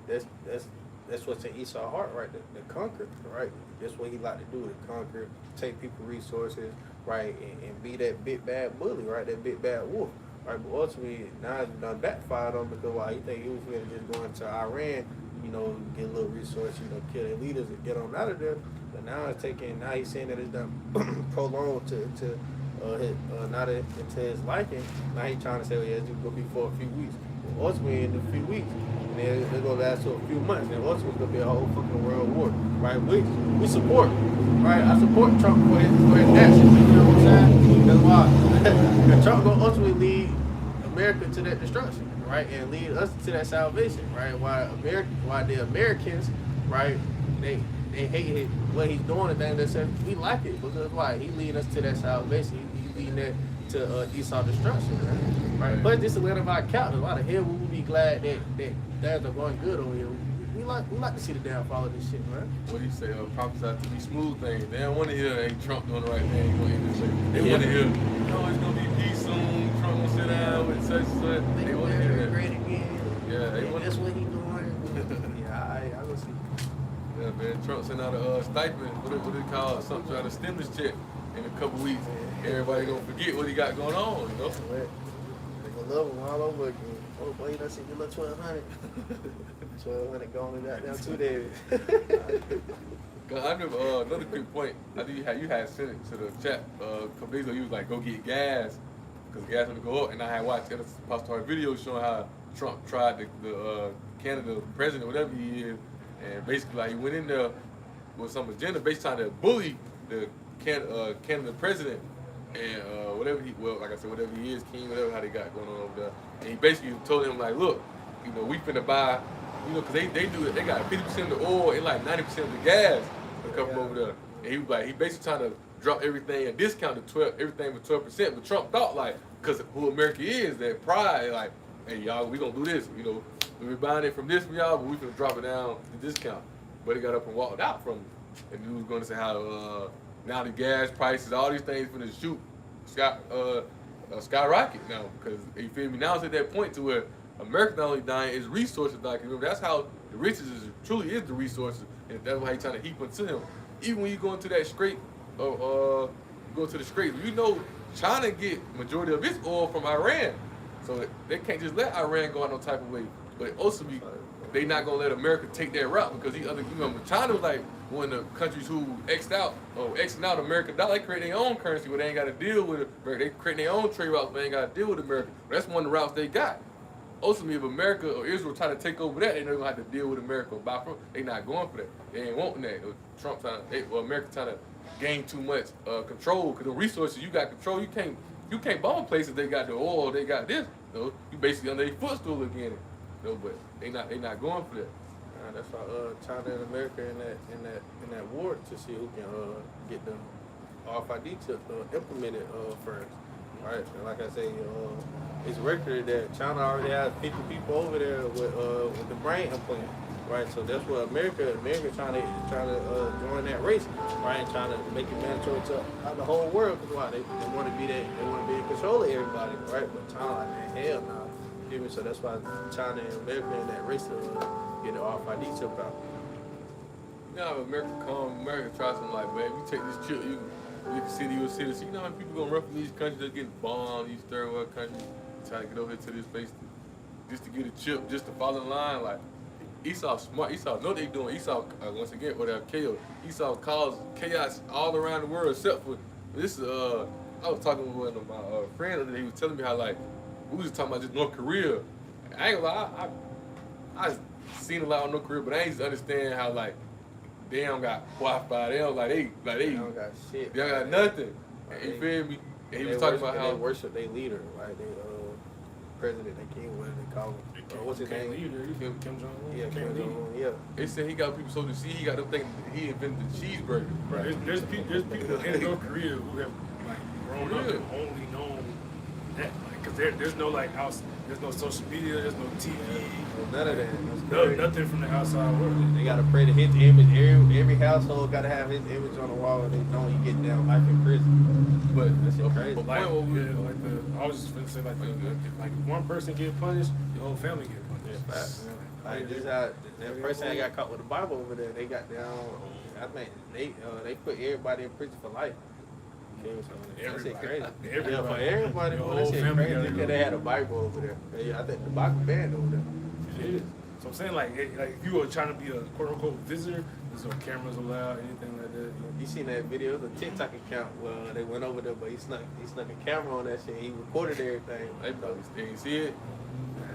that's what's in Esau's heart, right? The conquer, right? That's what he like to do, to conquer, take people resources, right, and be that big bad bully, right? That big bad wolf, right? But ultimately, now it's done backfired on because why he think he was going to just go into Iran, get a little resource, kill their leaders and get on out of there. But now he's saying that it's done prolonged to not into his liking. Now he's trying to say, well, yeah, it's just going to be for a few weeks. But ultimately, in a few weeks, and then it's going to last for a few months, and ultimately it's going to be a whole fucking world war, right? We support, right? I support Trump for his actions, you know what I'm saying? That's why Trump going to ultimately lead America to that destruction, right? And lead us to that salvation, right? Why the Americans, right, they hate what he's doing and things that said we like it because why he leading us to that salvation. He leading that to Esau's destruction, right? But just to let our count, a lot of hell we will be glad that things are going good over here. We like to see the downfall of this shit, right? What do you say? Prophesy to be smooth things. They don't want to hear Trump doing the right thing. They want to hear, it's gonna be peace soon. Trump gonna sit down with such and such. They want to hear that. Great again. Yeah, that's what he doing. Yeah, I go see. Yeah, man. Trump sent out a stipend. What they call it? Something like a stimulus check in a couple weeks. Everybody gonna forget what he got going on. They gonna love him all over again. Oh boy, you done seen your little 1,200. 1,200 going down 2 days. I remember another quick point. I think you had sent it to the chat a couple days ago. You was like, go get gas because gas gonna go up. And I had watched a pastor video showing how Trump tried the Canada president, whatever he is, and basically like he went in there with some agenda, basically trying to bully the Canada president and whatever he is, king, whatever how they got going on over there. And he basically told him like, look, we finna buy, because they do it. They got 50% of the oil and like 90% of the gas to come from over there. And he was like, he basically trying to drop everything and discount everything for 12%. But Trump thought like, because who America is, that pride, like, hey y'all, we gonna do this. We buying it from this from y'all, but we finna drop it down the discount. But he got up and walked out from him. And he was going to say how now the gas prices, all these things finna shoot skyrocket now, because you feel me? Now it's at that point to where America not only dying, is resources dying. Remember, that's how the riches truly is the resources, and that's why he's trying to heap into him. Even when you go into that scrape, China get majority of its oil from Iran, so they can't just let Iran go out no type of way. But ultimately, they not gonna let America take that route because these other, China was like one of the countries who X'd out American dollar. They create their own currency where they ain't got to deal with America. They create their own trade routes, but they ain't got to deal with America. But that's one of the routes they got. Ultimately, if America or Israel try to take over that, they're not gonna have to deal with America or buy from. They not going for that. They ain't wanting that. America trying to gain too much control because the resources you got control. You can't bomb places. They got the oil. They got this. You basically under their footstool again. But they not going for that. That's why China and America in that war to see who can get the RFID chip implemented first, right? And like I say, it's recorded that China already has 50 people over there with the brain implant, right? So that's what America trying to join that race, right? And trying to make it mandatory to the whole world because why they want to be in control of everybody, right? But China, like, man, hell no. So that's why China and America in that race to get the RFID chip out. If America tries something like, man, if you take this chip, city or city. So you know how people gonna run from these countries that getting bombed, these third world countries, trying to get over here to this place just to get a chip, just to follow the line. Like Esau smart. Esau know what they doing. Esau once again, whatever killed. Esau caused chaos all around the world except for this. I was talking with one of my friends, and he was telling me how like we was talking about just North Korea. I ain't gonna lie, I seen a lot of North Korea, but I ain't understand how like they don't got Wi-Fi. They don't they don't got shit. They don't got nothing. You feel me? And he was talking about how they worship their leader, right? They president, they king, what they call him? What's his name? Kim Jong-un. Yeah, Kim Jong-un. Yeah. they said he got people so deceived. He got them thinking he invented the cheeseburger. Right. There's people in North Korea who have like grown up and only known that, like, cause there's no like house, there's no social media, there's no TV, None of that. no nothing from the outside world. They gotta pray to his image. Every household gotta have his image on the wall, and they know he get down life in prison. But That shit crazy. but Like, point yeah, like I was just gonna say like if one person get punished, the whole family get punished. Yeah, facts. Like this how that person that got caught with the Bible over there, they got down. I think they put everybody in prison for life. You know, so that shit crazy. Everybody. Yeah, for everybody. Your That whole shit family crazy gotta because go. they had a Bible over there. Yeah, I think the Bible banned over there. Yeah. So I'm saying like if you were trying to be a quote unquote visitor, there's no cameras allowed, anything like that. You seen that video? It was a TikTok account where they went over there, but he snuck a camera on that shit. He recorded everything. they probably didn't see it.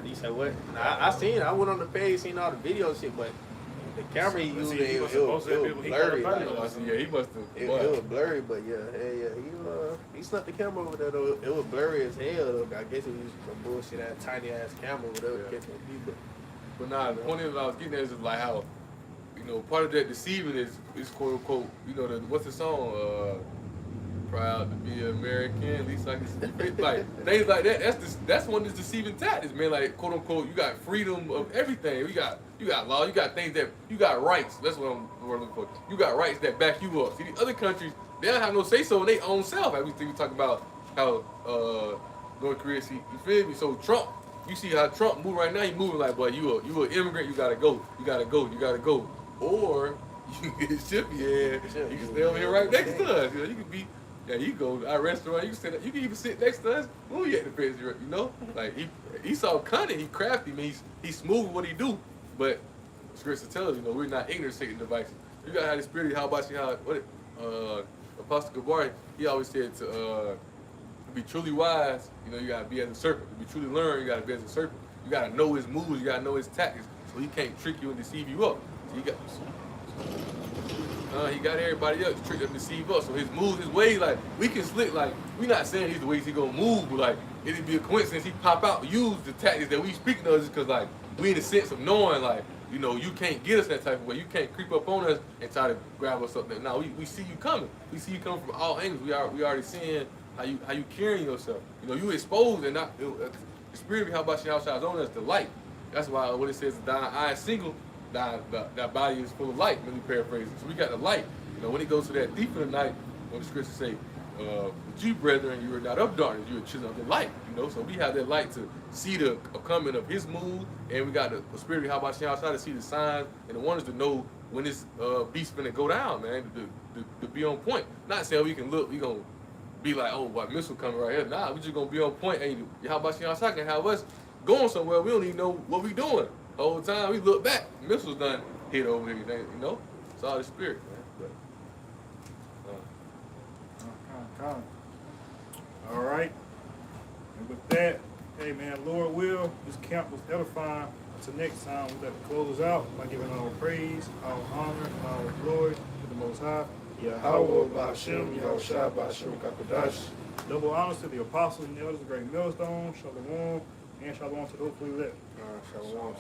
He said what? Nah, I seen it. I went on the page, seen all the video shit, but the camera he used, it was blurry. Like, Yeah, he must have. it was blurry, but yeah. He snuck the camera over there though. It was blurry as hell though. I guess it was some bullshit ass tiny ass camera, whatever, catching people. But nah, the point is I was getting at is just like how, you know, part of that deceiving is quote unquote, you know, what's the song? Proud to be American, at least I can like things like that. That's one of the deceiving tactics, man. Like quote unquote, you got freedom of everything. You got law, you got things that you got rights. That's what I'm looking for. You got rights that back you up. See, the other countries, they don't have no say so in their own self. Like we talk about how North Korea see, you feel me? So Trump, you see how Trump move right now, he moving like, boy, you an immigrant, you gotta go. Or you can get shipped, you can stay over here right next to us. You know, you can be, you go to our restaurant, you can even sit next to us. Who you at the face, you know? Like he saw cunning, he crafty, man. He's smooth with what he do. But scripture tells us, you know, we're not ignorant of Satan's devices. You gotta have the spirit. How about you? Apostle Gabar, he always said to be truly wise, you know, you gotta be as a serpent. To be truly learned, you gotta be as a serpent. You gotta know his moves, you gotta know his tactics, so he can't trick you and deceive you up. So he got everybody else tricked up and deceive us. So his moves, his ways, like we can slick. Like we not saying these the ways he gonna move, but like it'd be a coincidence he pop out, use the tactics that we speaking of, just because like we in the sense of knowing like, you know, you can't get us that type of way. You can't creep up on us and try to grab us up there. Now we see you coming. We see you coming from all angles. We already seeing how you carrying yourself. You know, you exposed and not the spirit behind about your outside on us, the light. That's why what it says, thine eye is single, that body is full of light. Let me paraphrase it. So we got the light. You know, when it goes to that thief of the night, when the scriptures say, but you, brethren, you are not of darkness, you are children of the light. You know, so we have that light to see the coming of his move, and we got the spirit how about you outside to see the signs and the wonders to know when this beast finna go down, man, to be on point. Not saying we can look, we gonna be like, oh, what missile coming right here. Nah, we just gonna be on point. Hey, how about you outside can have us going somewhere we don't even know what we doing. The whole time we look back, missiles done hit over everything, you know? It's all the spirit, man. All right. And with that, hey man, Lord will, this camp was edifying. Until next time, we let to close out by giving all praise, all honor, all glory to the Most High. Yahweh, Ba'ashem, Yahushua, Ba'ashem, Kakadash. Double honors to the apostles and elders of the great millstone, shalom, and shalom to those who elect. Shalom.